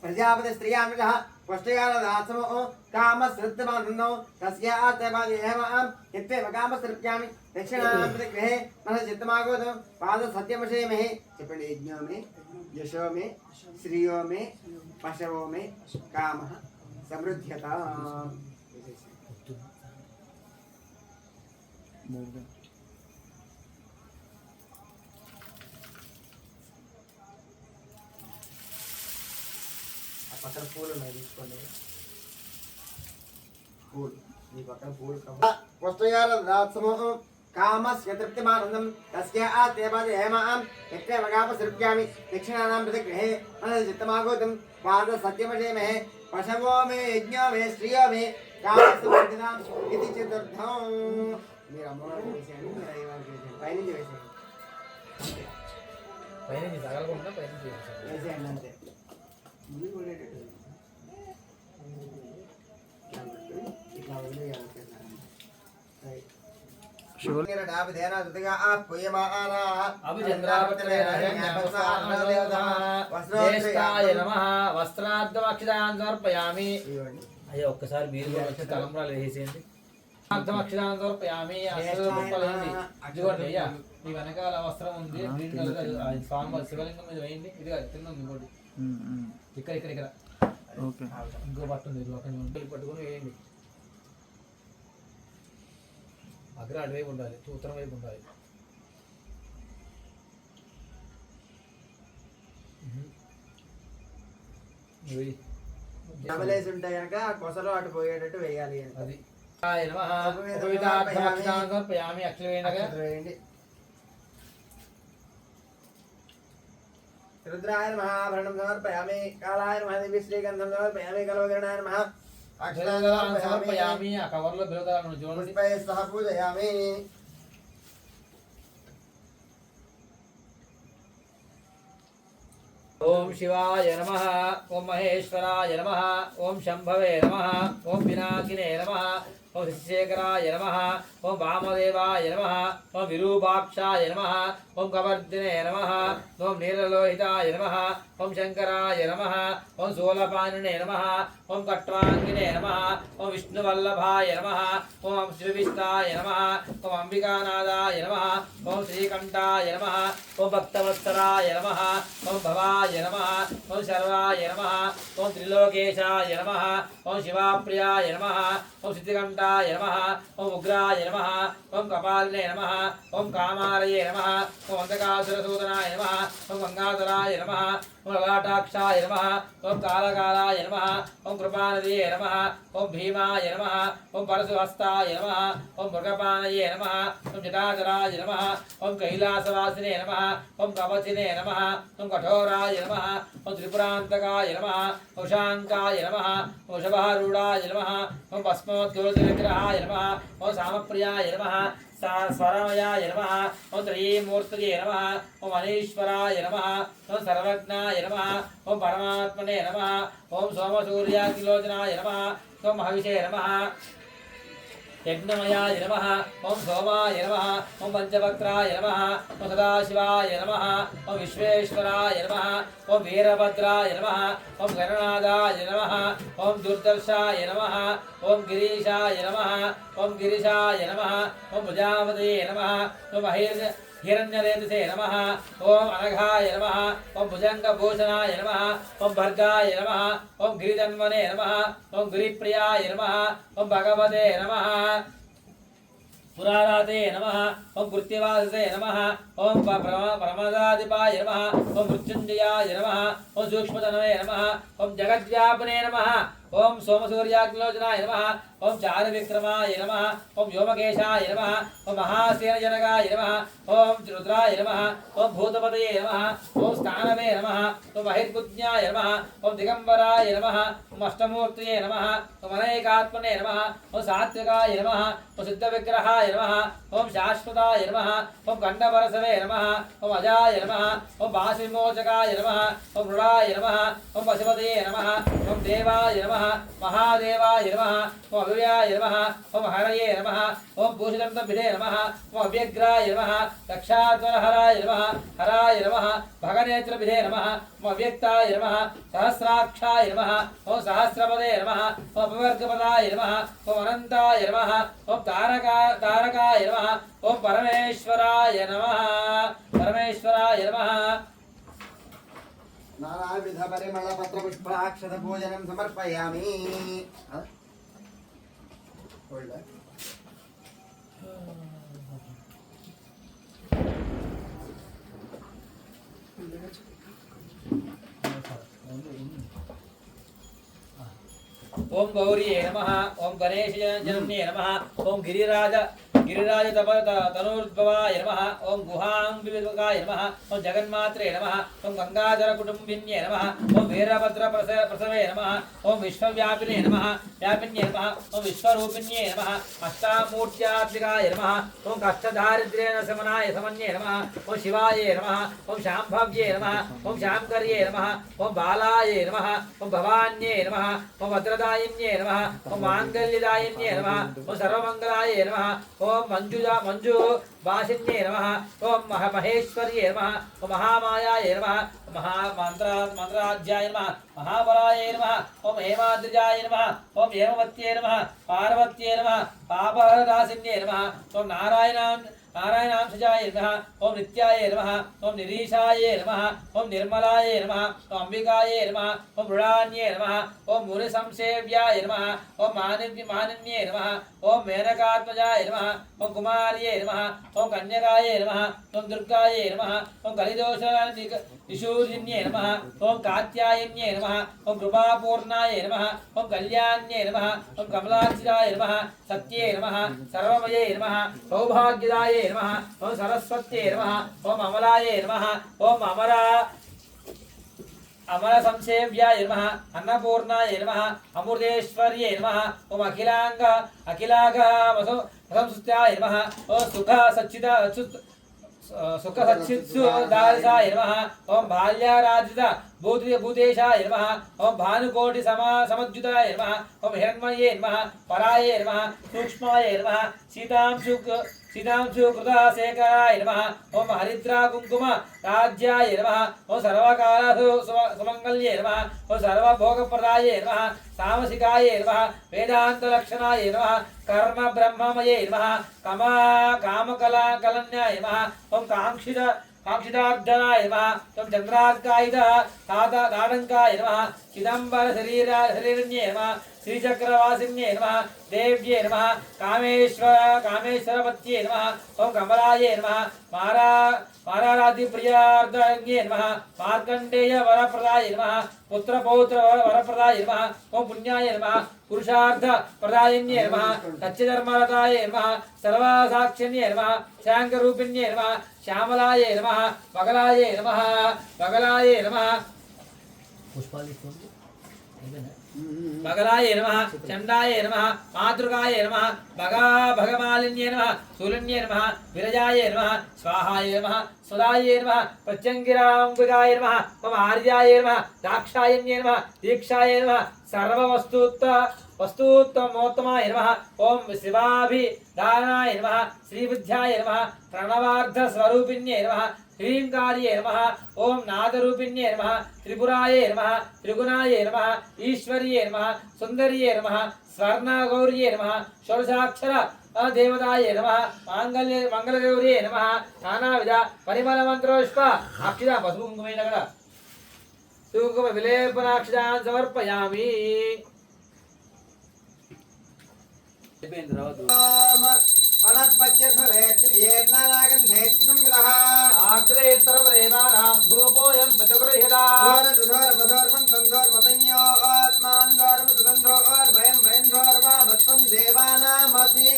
ప్రజాపతి స్త్రియామిత పష్టయాలదాత్సమో కామస్తృప్తిమానందం తస్యాస్తే వాదేవాం యద్వేవ కామస్తృప్యామి దక్షిణానాం ప్రతిగృహే మనసి చిత్తమాగతం పాద సత్యమశయమహే చెప్పండి. యజ్ఞోమే యశోమే శ్రియోమే పశవోమే కామ సమృద్ధ్యత. ఆ పక్కన పూలు ఉన్నాయి తీసుకోండి. పూలు మీ పక్కన పూలు పుస్తకాలు కామస్య తృప్తిమానందం తస్యాస్తే వాదేవాం యద్వేవ కామస్తృప్యామి దక్షిణానాం ప్రతిగృహే మనసి చిత్తమాగతం పాద సత్యమశయమహే పశవో మే యజ్ఞో మే శ్రియో మే కామస్తృప్తినాం ఇది చతుర్థం. మీరు అమ్మవారికి వేసేయండి, మీరు అయ్యవారికి వేసేయండి. పైనుంచి వేసేయండి.
పైనుంచి తగలకుండా పైనుంచి
వేసేయండి అంతే. ముందు కొడేటట్టు ఇట్లా వదిలేయాలి.
వస్త్రార్థమక్షదాన్ సమర్పయామి. అయ్యా ఒక్కసారి మీరు తలంబ్రాలు వేసేయండి. అర్థమక్షదాన్ సమర్పయామి. ఇదిగోండి అయ్యా మీ వెనకాల వస్త్రం ఉంది గ్రీన్ కలర్ స్వామి శివలింగం మీద వేయండి. ఇది కింద ఉంది ఇంకోటి ఇక్కడ ఇక్కడ ఇక్కడ ఇంకో బట్ట ఉంది అక్కడ పట్టుకుని వేయండి. అగ్ర అటువైపు ఉండాలి, ఉత్తరం వైపు ఉండాలి.
డబలేసి ఉంటాయి కనుక కొసలో అటు పోయేటట్టు వేయాలి.
అది అక్షలు వేయండి.
రుద్రాయ మహాభరణం సమర్పయామి. కాళాయ మహాదేవి శ్రీగంధం సమర్పయామి. కలవగణాయ మహా
సమర్పయామి. ఆ కవర్లో బిరుదాలను చూడండి.
సహ పూజయామి.
ఓం శివాయ నమః. ఓం మహేశ్వరాయ నమః. ఓం శంభవే నమః. ఓం పినాకినే నమః. ఓం శశిశేఖరాయ నమః. ఓం వామదేవాయ నమః. ఓం విరూపాక్షాయ నమః. ఓం కవర్ధినే నమః. ఓం నీలలోహితాయ నమః. ఓం శంకరాయ నమః. ఓం శూలపాణినే నమః. ఓం కట్వాంగినే నమః. ఓం విష్ణువల్లభాయ నమః. ఓం శ్రీవిష్ణాయ నమః. ఓం అంబికానాథాయ నమః. ఓం శ్రీకంఠాయ నమః. ఓం భక్తవత్సరాయ నమః. ఓం భవాయ నమః. ఓం శర్వాయ నమః. ఓం త్రిలోకేశాయ నమః. ఓం శివాప్రియాయ నమః. ఓం సిద్ధికంఠాయ నమః. ఓం ఉగ్రాయ నమః. ఓం కపాలినే నమః. ఓం కామాలయే నమః. ఓం అంధకాసురసూదనాయ నమః. ఓం గంగాధరాయ నమః. ఓం లలాటాక్షాయ నమః. ఓం కాళకాలాయ నమః. ఓం కృపానదియే నమః. ఓం భీమాయ నమః. ఓం పరశుహస్తాయ నమః. ఓం మృగపానయే నమః. ఓం జటాధరాయ నమః. ఓం కైలాసవాసినే నమః. ఓం కవచినే నమః. ఓం కఠోరాయ నమః. ఓం త్రిపురాంతకాయ నమః. ఓం శాంకాయ నమః. ఓం శుభారూఢాయ నమః. ఓం భస్మోద్యోత విగ్రహాయ నమః. ఓం సామప్రియాయ నమః. స్వరమయాయ నమః. ఓం త్రయీమూర్తయే నమః. ఓం అనీశ్వరాయ నమః. ఓం సర్వజ్ఞాయ నమః. ఓం పరమాత్మనే నమః. ఓం సోమసూర్యాకిలోచనాయ నమః. ఓం హవిషే నమః. యజ్ఞమయాయ నమః. ఓం సోమాయ నమః. ఓం పంచవక్త్రాయ నమః. ఓం సదాశివాయ నమః. ఓం విశ్వేశ్వరాయ నమః. ఓం వీరభద్రాయ నమః. ఓం గణనాథాయ నమః. ఓం దుర్దర్శాయ నమః. ఓం గిరీశాయ నమః. ఓం గిరిశాయ నమః. ఓం ప్రజాపతయే నమః. ఓం హిరణ్యరేతసే నమః. ఓం అనఘాయ నమః. ఓం భుజంగభూషణాయ నమః. ఓం భర్గాయ నమః. ఓం గిరిజన్వనే నమః. ఓం గిరిప్రియాయ నమః. ఓం భగవతే నమః. पुराराते नमः ओम कृत्यवाससे नमः ओम परमदाधिपाय नमः ओम मृत्युंजयाय नमः ओम सूक्ष्मतनवे नमः ओम जगद्व्यापने नमः ओम सोमसूर्याग्निलोचनाय नमः ओम चारुविक्रमाय नमः ओम व्योमकेशाय नमः ओम महासेनजनकाय नमः ओम रुद्राय नमः ओम भूतपतये नमः ओम स्थानवे नमः ओम बहिर्बुद्ध्याय नमः ओम दिगंबराय नमः ओम अष्टमूर्तये नमः ओम अनेकात्मने नमः ओम सात्विकाय नमः ओम सिद्धविग्रहाय नमः ओम शाश्वताय नमः ओम खंडपरसवे नमः ओम अजाय नमः ओम वासविमोचकाय नमः ओम मृडाय नमः ओम पशुपतये नमः ओम देवाय नमः महादेवाय नमः ओम अव्ययाय नमः ओम हरये नमः ओम भूषितंतभिधे नमः ओम अव्यग्राय नमः रक्षात्वरहराय नमः हराय नमः भगनेत्रभिधे नमः ओम अव्यक्ताय नमः सहस्राक्षाय नमः ओम सहस्रपदे नमः ओम अपवर्गपदाय नमः ओम अनंताय नमः ओम तारकाय नमः ओम परमेश्वराय नमः
नानाविध परिमल पत्र पुष्पाक्षत भोजनं समर्पयामि
ओम गौरी नमः ओम गणेश जनन्ये नमः ओम गिरिराज तनूर्भवाय नमः ओम गुहांबिकाय नमः ओम जगन्मात्रे नमः ओम गंगाधर कुटुंबिन्ये नमः ओम वीरभद्र प्रसवे नमः ओम विश्वव्यापिने नमः ओम विश्वरूपिण्ये नमः अष्टामूर्त्यात्मिकाय नमः ओम कष्टदारिद्र्येण समनाय समन्ये नमः ओम शिवाय नमः ओम शांभव्ये नमः ओम शांकर्ये नमः ओम बालाय नमः ओम भवान्ये नमः ओम भद्रदायिन्ये नमः ओम मांगल्यदायिन्ये नमः ओम सर्वमंगलाय नमः ओम मंजु वासिन्ये नमः ओम महेश्वर्ये नमः ओम महामायाय नमः मंत्राज्याय नमः महाबलाय नमः ओम हेमाद्रिजाय नमः ओम हेमवत्ये नमः पार्वत्ये नमः पापहरदासिन्ये नमः ओम नारायणांशजाय नमः ओम नित्याय नमः ओम निरीशाय नमः ओम निर्मलाय नमः ओम अंबिकाय नमः ओम मृडान्ये नमः ओम मुनिसंसेव्याय नमः ओम मानिन्ये नमः ओम मेनकात्मजाय नमः ओम कुमार्ये नमः ओम कन्यकाय नमः ओम दुर्गाय नमः ओम कलिदोषनिशूरिण्ये नमः ओम कात्यायन्ये नमः ओम कृपापूर्णाय नमः ओम कल्याण्ये नमः ओम कमलाक्षिताय नमः सत्ये नमः सर्वमये नमः सौभाग्यदाय नमः ओम सरस्वत्ये नमः ओम अमलाय नमः ओम अमर संसेव्याय नमः अन्नपूर्णाय नमः अमृतेश्वर्ये नमः ओम अखिलाग वसुत्याय नमः ओम सुख सच्चित्सु दारिसाय नमः ओम बाल्याराजित भूतेशाय नमः ओम भानुकोटि समज्जुताय नमः ओम हिरण्मये नमः पराये नमः सूक्ष्माय नमः सीतांशु कृताशेखराय नमः ओम हरिद्रा कुंकुम राज्याय नमः ओम सर्वकालसु सुमंगल्ये नमः ओम सर्वभोगप्रदाये नमः सामसिकाय नमः वेदांत लक्षणाय नमः कर्म ब्रह्ममये नमः कामकलाकलन्याय नमः ओम कांक्षितार्जनाय नमः ओम चंद्रार्कायुध ताडंकाय नमः चिदंबर शरीरण्ये नमः श्रीचक्रवासिन्ये नमः देव्ये नमः कामेश्वरपत्ये नमः ओम कमलाये नमः माराराधिप्रियार्धज्ञे नमः मार्कंडेय वरप्रदाय नमः पुत्रपौत्र वरप्रदाय नमः ओम पुण्याय नमः पुरुषार्थ प्रदायिन्ये नमः सच्चिधर्मरताय नमः सर्वसाक्षिण्ये नमः शांकरूपिण्ये नमः श्यामलाय नमः बगलाय नमः बगलाय नमः चंडाय नमः मातृकाय नमः भगमालिन्ये नमः शूलिन्ये नमः विरजाय नमः स्वाहाय नमः सुदाय नमः प्रत्यंगिरांबिकाय नमः ओम आर्याय नमः दाक्षायन्ये नमः दीक्षाय नमः सर्ववस्तुत्तमोत्तमाय नमः ओम शिवाभिधानाय नमः श्रीबुद्ध्याय नमः प्रणवार्ध स्वरूपिण्ये नमः ह्रींकार्ये नमः ओम नादरूपिण्ये नमः त्रिपुराय नमः त्रिगुणाय नमः ईश्वर्ये नमः सुंदर्ये नमः स्वर्णगौर्ये नमः षोडशाक्षर देवताय नमः मंगलगौर्ये नमः नानाविध परिमल मंत्रोष्प अक्षिता पशुकुंकुमेन कदा सुकुंकुम विलेपनाक्षितान् समर्पयामि
वनस्पत्यर्थभवेत् येनागन्धेत् संविदः
आग्रे सर्वदेवानां धूपोऽयं प्रतिगृह्यता
दोर्वधोर्वधोर्वन्तन्दोर्वतन्यो आत्मान्दोर्वतन्दोर्वयं वयन्दोर्वाभत्वं देवानामसि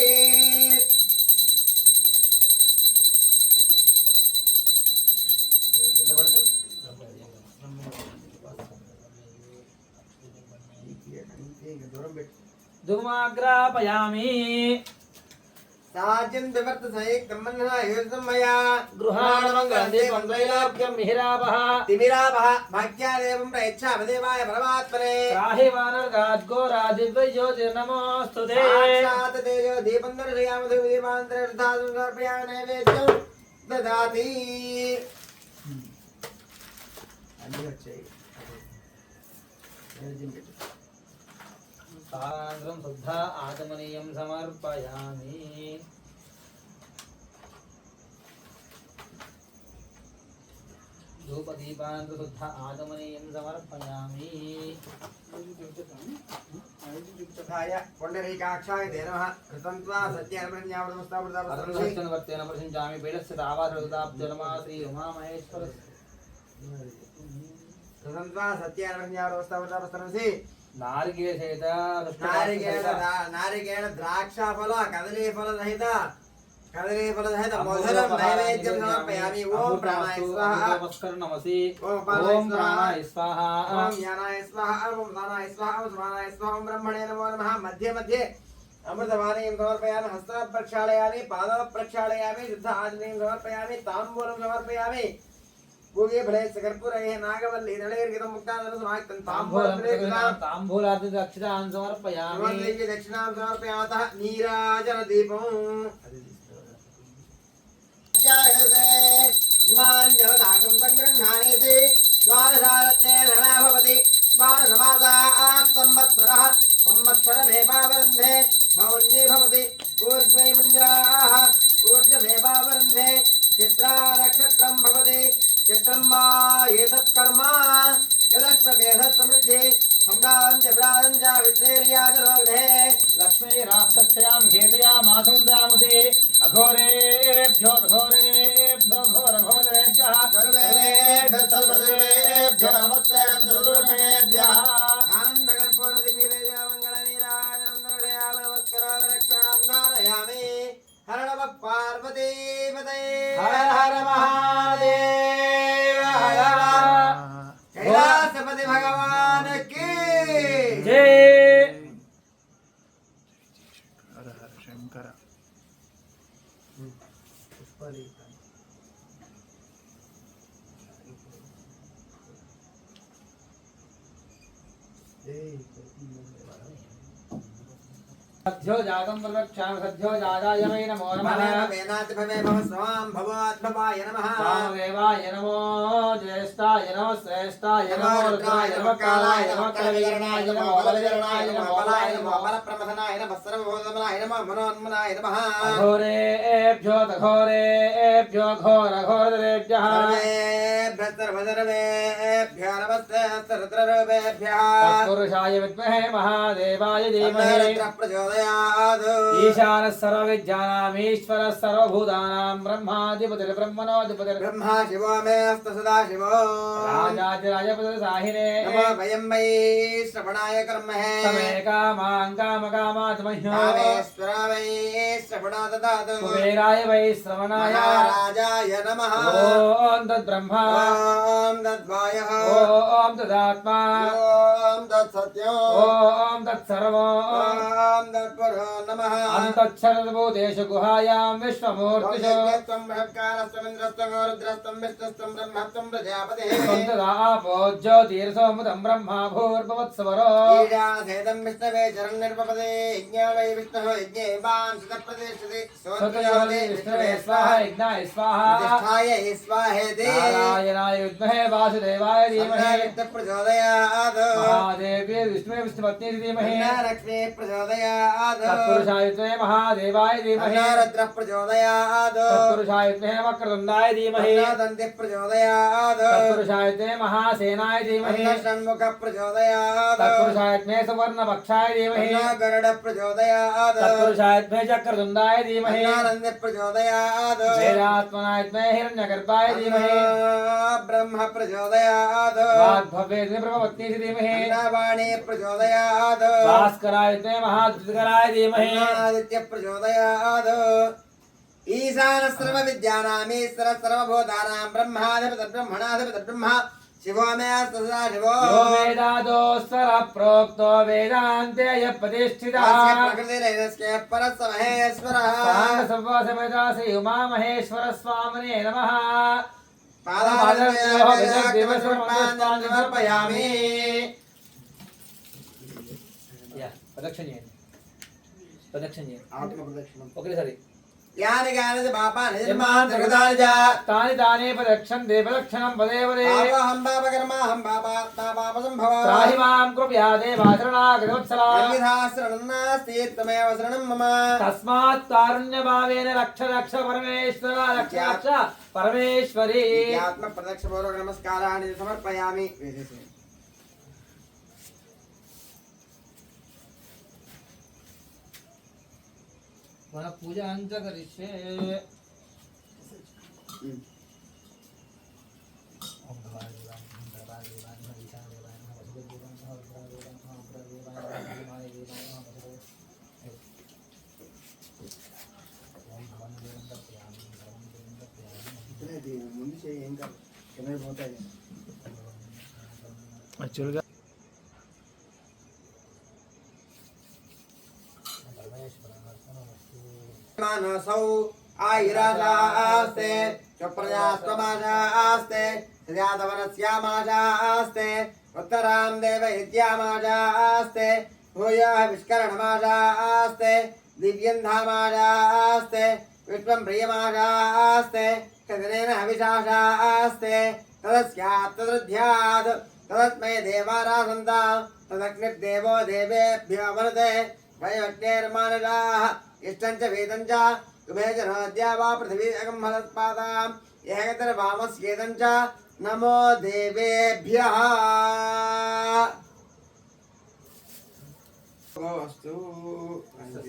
धूमाग्रापयामि
साज्यं दिवर्त संयुक्तं मन्नः युद्धं मया
गृहाणमङ्गलं दीपं त्रैलोक्यं मिहिरावः
तिमिरावः भाग्यादेवं प्रयच्छामदेवाय परमात्मने
त्राहि वानरगाद्घोरादिव्यज्योतिर्नमोऽस्तु ते
साक्षात् तेजो दीपं दर्शयामि धूपदीपान्तरधातुं समर्पयामि नैवेद्यं ददाति అన్నీ వచ్చాయి
सान्द्रं शुद्धा आचमनीयं समर्पयामि धूपदीपान्तरं शुद्धा आचमनीयं समर्पयामि
य पुण्डरीकाक्षाय ते नमः कृतन्त्वा सत्यनप्रज्ञावृतमस्तावृतावृतमसि
वर्तेन प्रसिञ्चामि पीडस्य तावासरुदाब्जनमा श्री उमामहेश्वरस्य
कृतन्त्वा सत्यनप्रज्ञावृतमस्तावृतावृतमसि
नारिकेलसहित
नारिकेल द्राक्षाफल कदलीफल सहित मधुरं नैवेद्यं समर्पयामि ओम प्राणाय स्वाहा
नमस्कारनमसि
ओम
प्राणाय स्वाहा
ओम ज्ञानाय स्वाहा ओम दानाय स्वाहा ओम समानाय स्वाहा ओम ब्रह्मणे नमो नमः मध्ये मध्ये अमृतवाणीं समर्पयामि हस्तं प्रक्षालयामि पादं प्रक्षालयामि शुद्ध आचमनीं समर्पयामि ताम्बूलं समर्पयामि भूगे भले सकर्पूरैः नागवल्ली नळैर्गितं मुक्तादनसमायुक्तं
ताम्बूलादि दक्षिणां समर्पयामि
दक्षिणां समर्पयामः नीराजनदीपम् इमान् जलदागं सङ्गृह्णानीति द्वादशारत्नेन भवति द्वादशमासात् संवत्सरः संवत्सरमेवावरुन्धे मौन्ये भवति ऊर्ध्वे मुञ्जाः ऊर्ध्वमेवावरुन्धे चित्रा नक्षत्रं भवति चित्रं वा एतत् कर्म यदक्षमेधत् समृद्धि सम्राजं च प्राजं च विश्वेर्याजनोग्धे
लक्ष्मी राष्ट्रस्यां हेतयामासं दामुते अघोरेभ्यो घोरेभ्यो घोरघोरेभ्यः
सर्वेभ्यो नमस्ते सर्वेभ्यः आनन्दकर्पूरदिव्यदेव मङ्गलनीराजनन्दनदयाल नमस्कारान् धारयामि हर नमः पार्वतीपतये
हर हर महादेव हर
कैलासपति भगवान की
जय
हर हर शंकर
सद्यो जातं प्रवक्ष्यामि सद्यो जाताय वै नमो नमः
वेनाति भवे भव स्वां भवात्मवाय नमः
वामदेवाय नमो ज्येष्ठाय नमो श्रेष्ठाय नमो रुद्राय नमो कालाय नमो कलविकरणाय नमो बलविकरणाय नमो बलाय नमो
बलप्रमथनाय नमः सर्वभूतमनाय नमः मनोन्मनाय नमः
घोरेभ्यो घोरेभ्यो घोरघोरेभ्यः
सर्वधर्मेभ्यो नमस्ते रुद्ररूपेभ्यः
तत्पुरुषाय विद्महे महादेवाय धीमहि
प्रचोदयात्
ईशानः सर्वविद्यानामीश्वरः सर्वभूतानां ब्रह्माधिपतिर्ब्रह्मणोऽधिपतिर्
ब्रह्मा शिवो मे अस्तु सदा शिवो
राजाधिराजपतिर्साहिने
नमो वयं वै श्रवणाय कर्महे
समे कामां कामकामात्मह्यो
कामेश्वर वै श्रवणा ददातु
कुबेराय वै श्रवणाय
महाराजाय नमः
ॐ तद्ब्रह्मा
ॐ तद्वायः
ॐ तदात्मा
ॐ तत्सत्यम्
ॐ तत्सर्वो
ॐ तत्पुरो नमः
अन्तच्छरभूतेषु गुहायां विश्वमूर्तिषु
त्वं महत्कारस्त्वमिन्द्रस्त्वं रुद्रस्त्वं विष्णुस्त्वं ब्रह्मत्वं प्रजापतिः
आपो ज्योतिर्सोमुदं ब्रह्मा भूर्भुवत्सवरो
ईडासेदं विष्णवे चरन्निर्पपदे यज्ञो वै विष्णुः यज्ञे वां सुतप्रतिष्ठति
स्वतयोदे विष्णवे स्वाहा यज्ञाय स्वाहा
प्रतिष्ठाय स्वाहेति
नारायणाय विद्महे वासुदेवाय धीमहि
प्रचोदयात्
महादेव्ये विष्णुवे विष्णुपत्नी धीमहि
लक्ष्मी प्रचोदयात्
तत्पुरुषाय विद्महे महादेवाय धीमहि
रुद्रः प्रचोदयात्
तत्पुरुषाय विद्महे वक्रतुण्डाय धीमहि
दन्ति प्रचोदयात्
तत्पुरुषाय विद्महे महासेनाय धीमहि
षण्मुख प्रचोदयात्
तत्पुरुषाय विद्महे सुवर्णपक्षाय धीमहि
गरुड प्रचोदयात्
तत्पुरुषाय सूर्याय चक्रतुण्डाय धीमहि
अन्नानन्दे प्रचोदयात्
वेदात्मनाय हिरण्यगर्भाय धीमहि
ब्रह्म प्रचोदयात्
वाग्भवेद्मे ब्रह्मपत्नी धीमहि
अन्नवाणी प्रचोदयात्
भास्कराय महाद्युतिकराय धीमहि
आदित्य प्रचोदयात् ईशान सर्व विद्यानामीश्वर सर्वभूतानां ब्रह्माधिपति ब्रह्मणाधिपति ब्रह्म शिवो मे सदा शिवो
यो वेदादोस्वर प्रोक्तो वेदान्ते य प्रतिष्ठितः
प्रकृतिरेनस्य परस्य महेश्वरः
सर्वसमेता श्री उमा महेश्वर स्वामिने नमः
समर्पयामि
प्रदक्षिण
यानि कानि पापानि
निर्माण
जगदानि च
तानि तानि प्रदक्षन् देवलक्षणं पदे पदे
पापहं पापकर्माहं पापात्मा पापसम्भवः
त्राहि मां कृपया देवाचरणागतवत्सला
अन्यथाश्रणं नास्ति त्वमेव शरणं मम
तस्मात् कारुण्यभावेन रक्ष रक्ष परमेश्वर रक्ष रक्ष परमेश्वरी
आत्मप्रदक्षपूर्वक नमस्काराणि समर्पयामि
మన పూజ అంత కరిస్తే
ముందు చేయి ఏం కాదు కింద పోతాయి
యాక్చువల్గా
मानसौ आयुराजास्ते चप्रजास्त्वमाजास्ते श्रियातवनस्यामाजास्ते उत्तरां देवैत्यामाजास्ते भूयः विष्करणमाजास्ते दिव्यन्धामाजास्ते विश्वं प्रियमाजास्ते कदनेन हविषाशास्ते तदस्यात् तदध्यात् तदस्मै देवारासन्ता तदग्निर्देवो देवेभ्यो वरते वैवक्तेर्मानजाः इष्टञ्च वेदञ्च कुबेजनोद्या वा पृथिवी अगं फलत्पादाम् एकतरवामस्येदञ्च नमो देवेभ्यः अस्तु